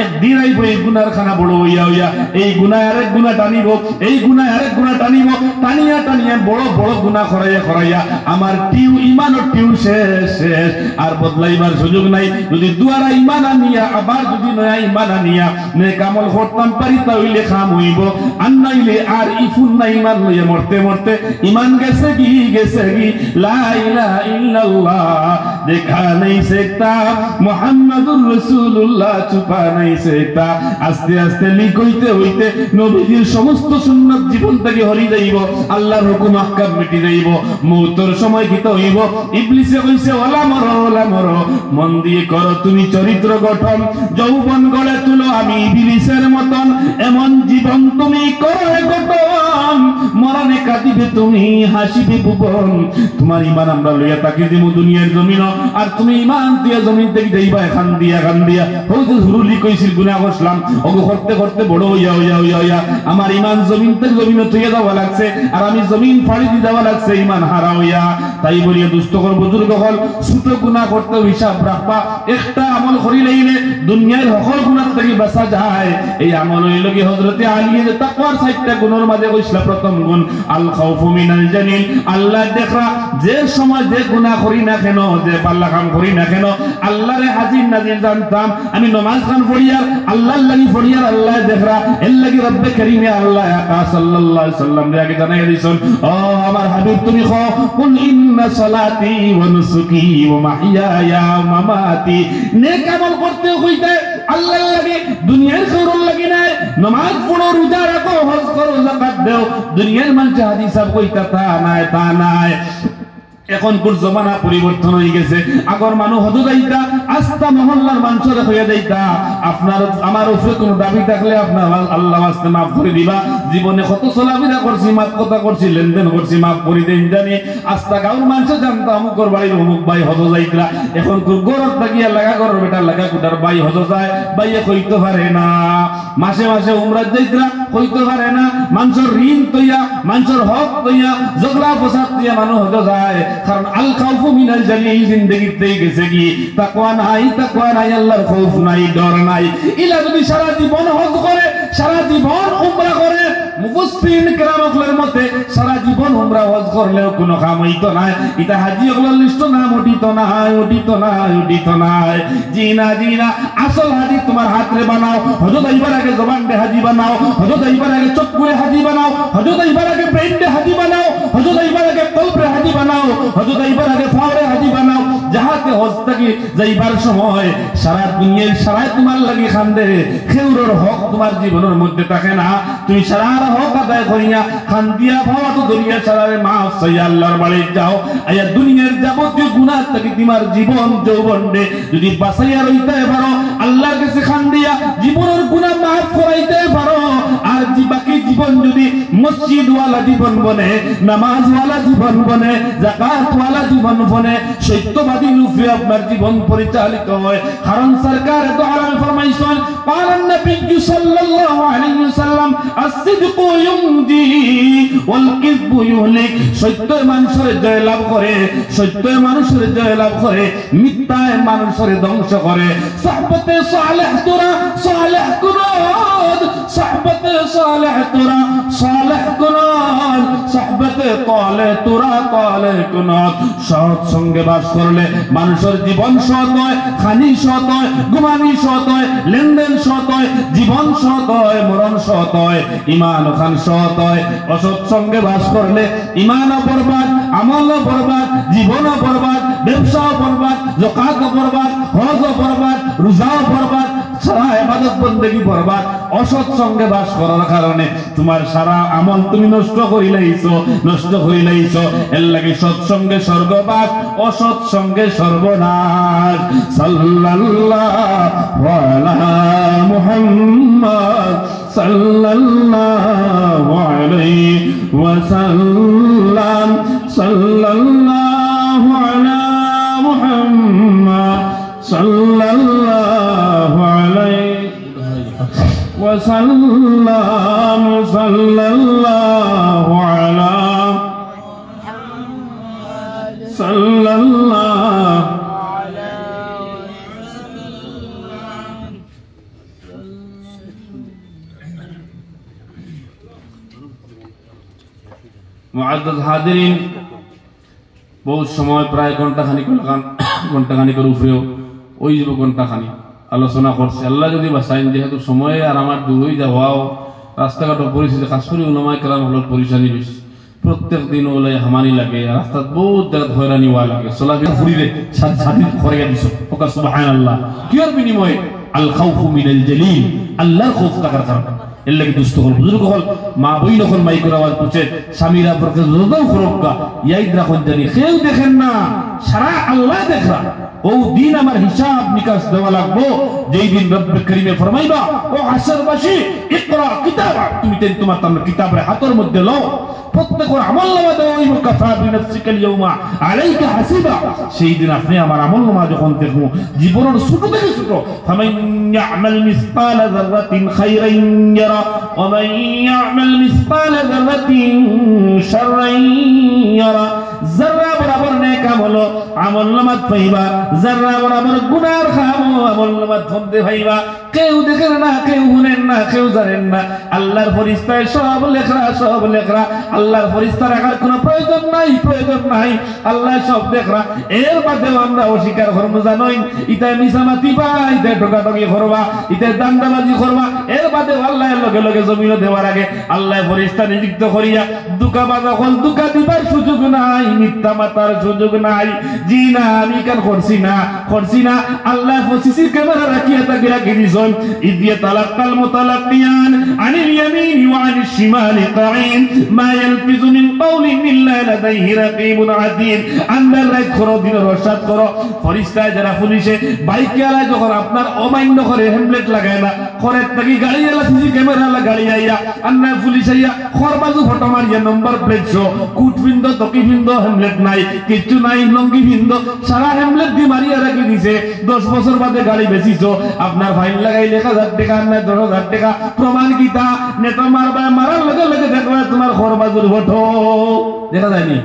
একদিন আইব এই গুনাহর খানা বড় হইয়া এই গুনাহ আরেক গুনাহ টানিব এই গুনাহ আরেক গুনাহ টানিব টানিয়া বড় বড় গুনাহ করাইয়া আমার টিউ ঈমানের টিউ শেষ আর বদলাইবার সুযোগ নাই যদি দুয়ারা ঈমান আনিয়া আবার যদি নয়া ঈমান আনিয়া নেক আমল করতাম পারিতা হইলে খাম হইব আর নাইলে আর ইফুন না ঈমান লইয়া মরতে ঈমান গেছে কি লা ইলাহা ইল্লাল্লাহ দেখা নাই সেটা মুহাম্মাদুর রাসূলুল্লাহ ছুপা নাই সেটা আস্তে আস্তে লিক হইতে নবীজির সমস্ত সুন্নাত জীবন থেকে হরি যাইব আল্লাহর হুকুম আহকাম মিটি যাইব মউতের সময় কি তো হইব ইবলিসে কইছে ওলা মরো মন দিয়ে করো তুমি চরিত্র গঠন যৌবন গড়ে তুলো আমি ইবলিসের মতন এমন জীবন তুমি করো গঠন মরণে কাঁদিবে তুমি হাসিবে ভুবন তোমার ঈমান আমরা লইয়া তাকি দিব দুনিয়ার জমিন আর তুমি ঈমান দিয়া জমিন থেকে যাইবা এখান দিয়া হয়তো হুরুলি কইছিল গুনাহ করলাম ওগো করতে বড় হইয়া আমার ঈমান জমিন থেকে জমিনে তুইয়া যাওয়া লাগছে আর আমি জমিন ফাড়ি দিয়ে যাওয়া লাগছে ঈমান হারা হইয়া তাই বলিয়া দুস্থকর বুজুর্গ হল ছোট গুনাহ করতে হিসাব রাখবা একটা আমল করিলেইলে দুনিয়ার সকল গুনাহ থেকে বাঁচা যায় এই আমল হইল কি হযরতে আলী যে তাকওয়ার 6টা গুণের মাঝে কইছিল প্রথম গুণ আল খাউফু মিনাল জালিল আল্লাহ দেখা যে সময় যে গুনাহ করি না কেন যে পাল্লা কাম করি না কেন আল্লাহরে হাজির নাজির জানতাম আমি নামাজ খান পড়িয়ার আল্লাহর লাগি পড়িয়ার আল্লাহ দেখরা এর লাগি রব্বে কারীমে আল্লাহ আকা সাল্লাল্লাহু আলাইহি সাল্লাম আগে জানাই দিছেন ও আমার হাবিব তুমি কও কুল ইন্না সালাতি ওয়া নুসুকি ওয়া মাহইয়ায়া ওয়া মামাতি নেক আমল করতে হইতে আল্লাহর লাগি দুনিয়ার কারোর লাগি নাই নামাজ পড়ো রোজা রাখো হজ করো যাকাত দাও দুনিয়ার মানুষ হাদিস সব কইতা তা নাই এখন কোন জমানা পরিবর্তন হয়ে গেছে আগর মানুষ হদু যাইতা আস্তা মহল্লার মানুষের হইয়া যাইতা আপনার আমার উপরে কোনো দাবি থাকলে আপনার আল্লাহ আস্তে মাফ করে দিবা জীবনে কত চলাফেরা করছি মাত কথা করছি লেনদেন করছি মাফ করে দেন জানি আস্তা গাঁর মানুষ জানতা অমুকর বাড়ির অমুক ভাই হদ যাইতরা এখন গরত থাকিয়া লাগা গরর বেটা লাগা কুটার ভাই হদ যায় ভাইয়ে কইতে পারে না মাসে উমরাত যাইতরা কইতে পারে না মানুষের ঋণ তৈয়া মানুষের হক তৈয়া ঝগড়া ফসাদ তৈয়া মানুষ হদ যায় কারণ আল খাউফু মিনাল জালিল জিন্দেগিতে গেছে কি তাকওয়া নাই, তাকওয়া নাই, আল্লাহর খৌফ নাই, ডর নাই, ইলা যদি সারা জীবন হজ করে, সারা জীবন উমরা করে, মুফাসসিরিন কেরামের মতে সারা জীবন উমরা হজ করলেও কোনো কাম হইতো না, এটা হাজি ওগুলোর লিস্ট নাম উঠিত না। জি না, আসল হাজি তোমার হাতরে বানাও, হজরত আইবার আগে জবান দে হাজি বানাও, হজরত আইবার আগে চক্ষুরে হাজি বানাও, হজরত আইবার আগে ব্রেন দে হাজি বানাও, হজরত আইবার আগে কলবে হাজি বানাও, হজরত আইবার আগে ফাওরে হাজি বানাও, যাহাতে হজ থেকে যাইবার সময় সারা দুনিয়ার সারাই তোমার লাগি খান্দে, খেউরর হক তোমার জীবনের মধ্যে থাকে না, তুমি সারার হক আদায় করিয়া খান্দিয়া ভাবা তো দরিয়া সারারে মাফ চাইয়া আল্লাহর বাড়ি যাও, আয়া দুনিয়ার যাবতীয় গুনাহ থেকে তোমার জীবন যৌবনে যদি বাঁচাইয়া রইতে পারো, আল্লাহর কাছে খান্দিয়া জীবনের গুনাহ মাফ করাইতে পারো, আর বাকি জীবন যদি মসজিদ ওয়ালা জীবন বনে, নামাজ ওয়ালা জীবন বনে, যাকাত ওয়ালা জীবন বনে, সত্যবাদী রূপে আপনার জীবন পরিচালিত হয়। কারণ সরকার তো আরামে ফরমাইছেন, পারান নবী সাল্লাল্লাহু আলাইহি ওয়াসাল্লাম as-sidqu yumdi wal kizbu yuhlik, সত্য মানুষের জয় লাভ করে, সত্য মানুষের জয় লাভ করে, মিথ্যায় মানুষের ধ্বংস করে। সাহবতে সালেহ তোরা সালেহ কুরদ, সাহবতে সালেহ তোরা সালেহ কুরদ, সাহবতে তালে তোরা তালে কুরদ। সৎ সঙ্গে বাস করলে মানুষের জীবন সৎ হয়, খানি সৎ হয়, ঘুমানি সৎ হয়, লেনদেন সৎ হয়, জীবন সৎ হয়, মরণ সৎ হয়, ইমান খান সৎ হয়। অসৎ সঙ্গে বাস করলে ইমানও বরবাদ, আমলও বরবাদ, জীবনও বরবাদ, ব্যবসাও বরবাদ, যাকাতও বরবাদ, হজও বরবাদ, রোজাও বরবাদ, সারা ইবাদত বন্দেগী বরবাদ। অসৎ সঙ্গে বাস করার কারণে তোমার সারা আমল তুমি নষ্ট করিলাইছো। এর লাগে সৎসঙ্গে স্বর্গবাস, অসৎ সঙ্গে সর্বনাশ। সাল্লাল্লাহু আলা মুহাম্মদ সাল্লাল্লাহু আলাইহি ওয়াসাল্লাম, সাল্লাল্লাহু আলা মুহাম্মদ সাল্লাল্লাহু আলাইহি ওয়াসাল্লাম, সাল্লাল্লাহু আলা সাল্লাল্লাহু মুআজ্জাজ হাজিরিন, বহু সময় প্রায় ঘন্টাখানিকের উপরেও ওই যাব ঘন্টাখানি আলোচনা করছে। আল্লাহ যদি বাঁচাইন, যেহেতু সময়ে আর আমার দূরই যাওয়াও, রাস্তাঘাটের পরিস্থিতি, খাস করে উলামায়ে কেরাম হল পরিশানি বেশি, প্রত্যেক দিন ওলাই হামানি লাগে, রাস্তাত বহুত জায়গা হয়রানি হওয়া লাগে, চলাফেরা ফুরিলে সাথী খরিয়া দিছ ওকা সুবহানাল্লাহ। কিয়র বিনিময়ে? আল খাউফু মিনাল জালিল, আল্লাহর খৌফ থাকার কারণে। এর লাগে দুস্থ হল, বুজুর্গ হল, মা বই যখন মাইকের আওয়াজ পৌঁছে, স্বামীরা প্রতি যতও খরক্কা ইয়াদ রাখুন, জানি কেউ দেখেন না, সারা আল্লাহ দেখরা। ও দিন আমার হিসাব নিকাশ দেওয়া লাগবো, যেই দিন রব্বে করিমে ফরমাইবা, ও হাসরবাসী ইকরা কিতাবা, তুমি তোমার কিতাবের হাতের মধ্যে লও, প্রত্যেকের আমলনামা দেওয়া হইব, কাফা বিনাফসিকা আল-ইয়াওমা আলাইকা হাসিবা। সেই দিন আপনি আমার আমলনামা যখন দেখবো, জীবনের ছোট থেকে ছোট, ফামান ইয়ামাল মিসকালা যাররাতিন খায়রান ইয়ারা ওয়া মান ইয়ামাল মিসকালা যাররাতিন শাররান ইয়ারা। যারা বরাবর নেক আমল আমলনামা পাইবা, যারা বরাবর গুনার খাম আমলনামা ধরতে পাইবা। কেউ দেখেন না, কেউ শুনেন না, কেউ জানেন না, আল্লাহর ফেরেশতায় সব লেখরা। আল্লাহর ফেরেশতা রাখার কোনো প্রয়োজন নাই। আল্লাহ সব দেখরা। এর বাদেও আমরা অস্বীকার করব, জানোই ইটা মিছামাতি বা ইটা ঠকাঠকি করবা, ইটা দান্দাবাজি করবা। এর বাদেও আল্লাহর লগে লগে জমিন দেওয়ার আগে আল্লাহ ফেরেশতা নিযুক্ত করিয়া দুকাবাজা হল, দুকা দিবার সুযোগ নাই, মিথ্যা মাতার সুযোগ নাই। জি না, আমি কেন করছি না। আল্লাহ সিসি ক্যামেরা রাখিয়া তাকে রাখি দিছেন। ইদিয়া তালাক্কাল মুতালাক্কিয়ান আনিল ইয়ামিনি ওয়া আনিশ শিমালি কাঈন, মা ইয়ালফিজু মিন কাওলিন ইল্লা লাদাইহি রাকীবুন আতীদ। আন্দার রাত করো, দিনের রসাদ করো। ফেরেশতায় যারা পুলিশে বাইকে আলা যখন আপনার অমান্য করে, হেলমেট লাগায় না, করে তাকি গাড়ি আলা সিসি ক্যামেরা আলা গাড়ি আইয়া, আন্না পুলিশ আইয়া খরবাজু ফটো মারিয়া নম্বর প্লেট শো, কুট পিন্দ, তকি পিন্দ, হেলমেট নাই, কিচ্ছু নাই, লঙ্গি পিন্দ, সারা হেলমেট দিয়ে মারিয়া রাখি দিছে। 10 বছর বাদে গাড়ি বেচিছো, আপনার ফাইন লাগাইলে 1000 টাকা, না 10,000 টাকা। প্রমাণ কিতা? নেতা মারার লগে লগে দেখবা তোমার খরবাজুর ফটো দেখা যায়নি।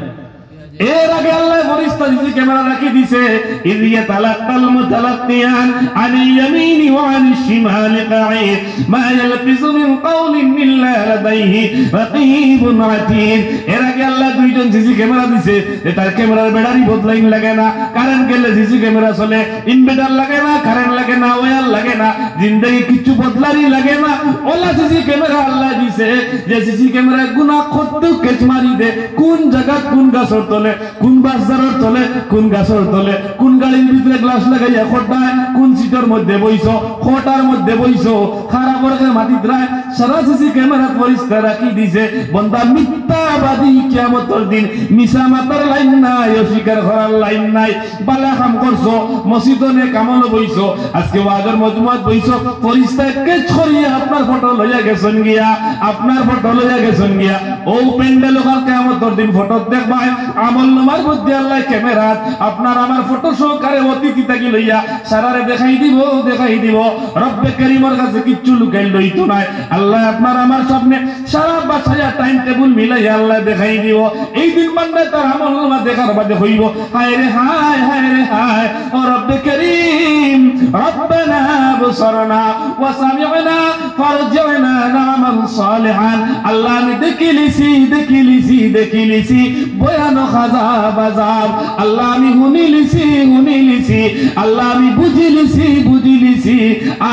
এর আগে আল্লাহ ফেরেশতা দিছে ক্যামেরা রাখি দিছে ইদিয়া তালাক্কাল মুতালাক্কিয়ান আনিল ইয়ামিনি ওয়া আনিশ শিমালি কাঈদ মা ইয়ালফিযু মিন কাওলিন ইল্লা লাদাইহি রাকীবুন আতীদ। এর আগে আল্লাহ দুইজন সিসি ক্যামেরা দিছে যে তার ক্যামেরার ব্যাটারি বদলাইন লাগে না, কারেন্ট গেলে সিসি ক্যামেরা চলে, ইনভার্টার লাগে না, কারেন্ট লাগে না, ওয়্যার লাগে না, জিন্দেগি কিছু বদলারই লাগে না। ওলা সিসি ক্যামেরা আল্লাহ দিছে যে সিসি ক্যামেরা গুনাহ করতে কেচ মারি দে কোন জায়গা কোন গাছর তলে, কোন বাজারের তলে, কোন গাছর তলে, কোন গাড়ির ভিতরে গ্লাস লাগাইয়া খোটায়, কোন সিটের মধ্যে বইছো, খোটার মধ্যে বইছো, খারাপ করে মাটি দ্রায় সারা সিসি ক্যামেরা পরিষ্কার রাখি দিছে। বন্দা মিথ্যাবাদী কিয়ামতের দিন মিছা মাতার লাইন নাই, অস্বীকার করার লাইন নাই। বালা কাম করছো, মসজিদে কামল বইছো, আজকে ওয়াজের মজমুয়াত বইছো, পরিষ্কার কেচ করিয়া আপনার ফটো লইয়া গেছেন গিয়া, আপনার ফটো লইয়া গেছেন গিয়া। ও প্যান্ডেল কাল কিয়ামতের দিন ফটো দেখবাই আমল নামার মধ্যে আল্লাহ ক্যামেরা আপনার আমার ফটো সহকারে অতিথি থাকি লইয়া সারারে দেখাই দিব, দেখাই দিব। রব্বে কারীমের কাছে কিচ্ছু লুকাই লইতো নাই। আল্লাহ আপনার আমার সামনে সারা বাছাইয়া টাইম টেবিল মিলাইয়া আল্লাহ দেখাই দিব। এই দিন বান্দা তার আমল নামা দেখার বাদে হইব হায় রে হায়, হায় রে হায়, ও রব্বে কারীম রব্বানা বসরনা ওয়া সামি'না ফারজি'না না'মাল সালিহান। আল্লাহ আমি দেখিলিছি, দেখিলিছি, দেখিলিছি ভয়ানক আযাব, আযাব। আল্লাহ আমি শুনিলিছি, শুনিলিছি, আল্লাহ আমি বুঝিলিছি, বুঝিলিছি।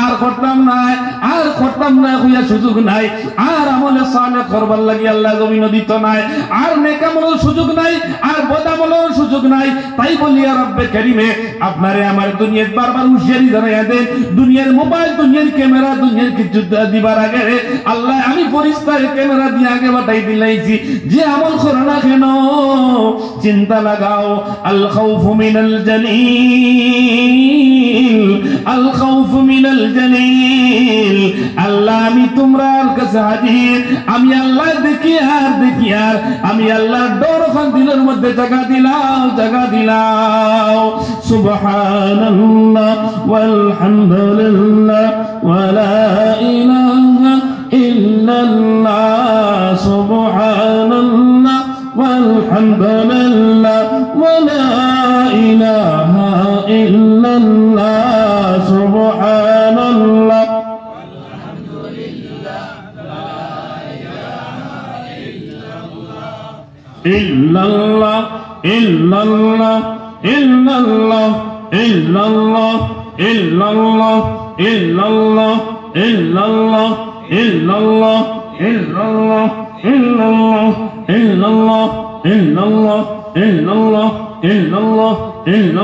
আর করতাম নাই, আর করতাম না হইয়া সুযোগ নাই, আর আমলে সালেহ করবার লাগি আল্লাহ জমিন দিত নাই, আর নেক আমলের সুযোগ নাই, আর বদ আমলের সুযোগ নাই। তাই বলিয়া রব্বে কারীমে আপনারে আমার দুনিয়াত বারবার হুঁশিয়ারি জানাইয়া দেন, দুনিয়ার মোবাইল, দুনিয়ার ক্যামেরা, দুনিয়ার কিছু দিবার আগে আল্লাহ আমি পরিষ্কার ক্যামেরা দিয়ে আগে বাটাই দিলাইছি যে আমল করো না কেন চিন্তা লাগাও। আল খাউফু মিনাল জালিল, আল খাউফু মিনাল জালিল। আল্লাহ আমি তোমার কাছে হাজির, আমি আল্লাহ দেখি আর দেখি আর আমি আল্লাহ ডর খান দিলের মধ্যে জায়গা দিলাও, জায়গা দিলাও। সুবহানাল্লাহ ওয়ালহামদুলিল্লাহ ওয়া লা ইলাহা ইল্লাল্লাহ, সুবহানাল্লাহ walhamdulillah wa la ilaha illallah, subhanallah walhamdulillah la ilaha illallah, illallah, illallah, illallah, illallah, illallah, illallah, illallah, illallah, illallah, illallah, illallah, illallah, illallah, illallah, illallah.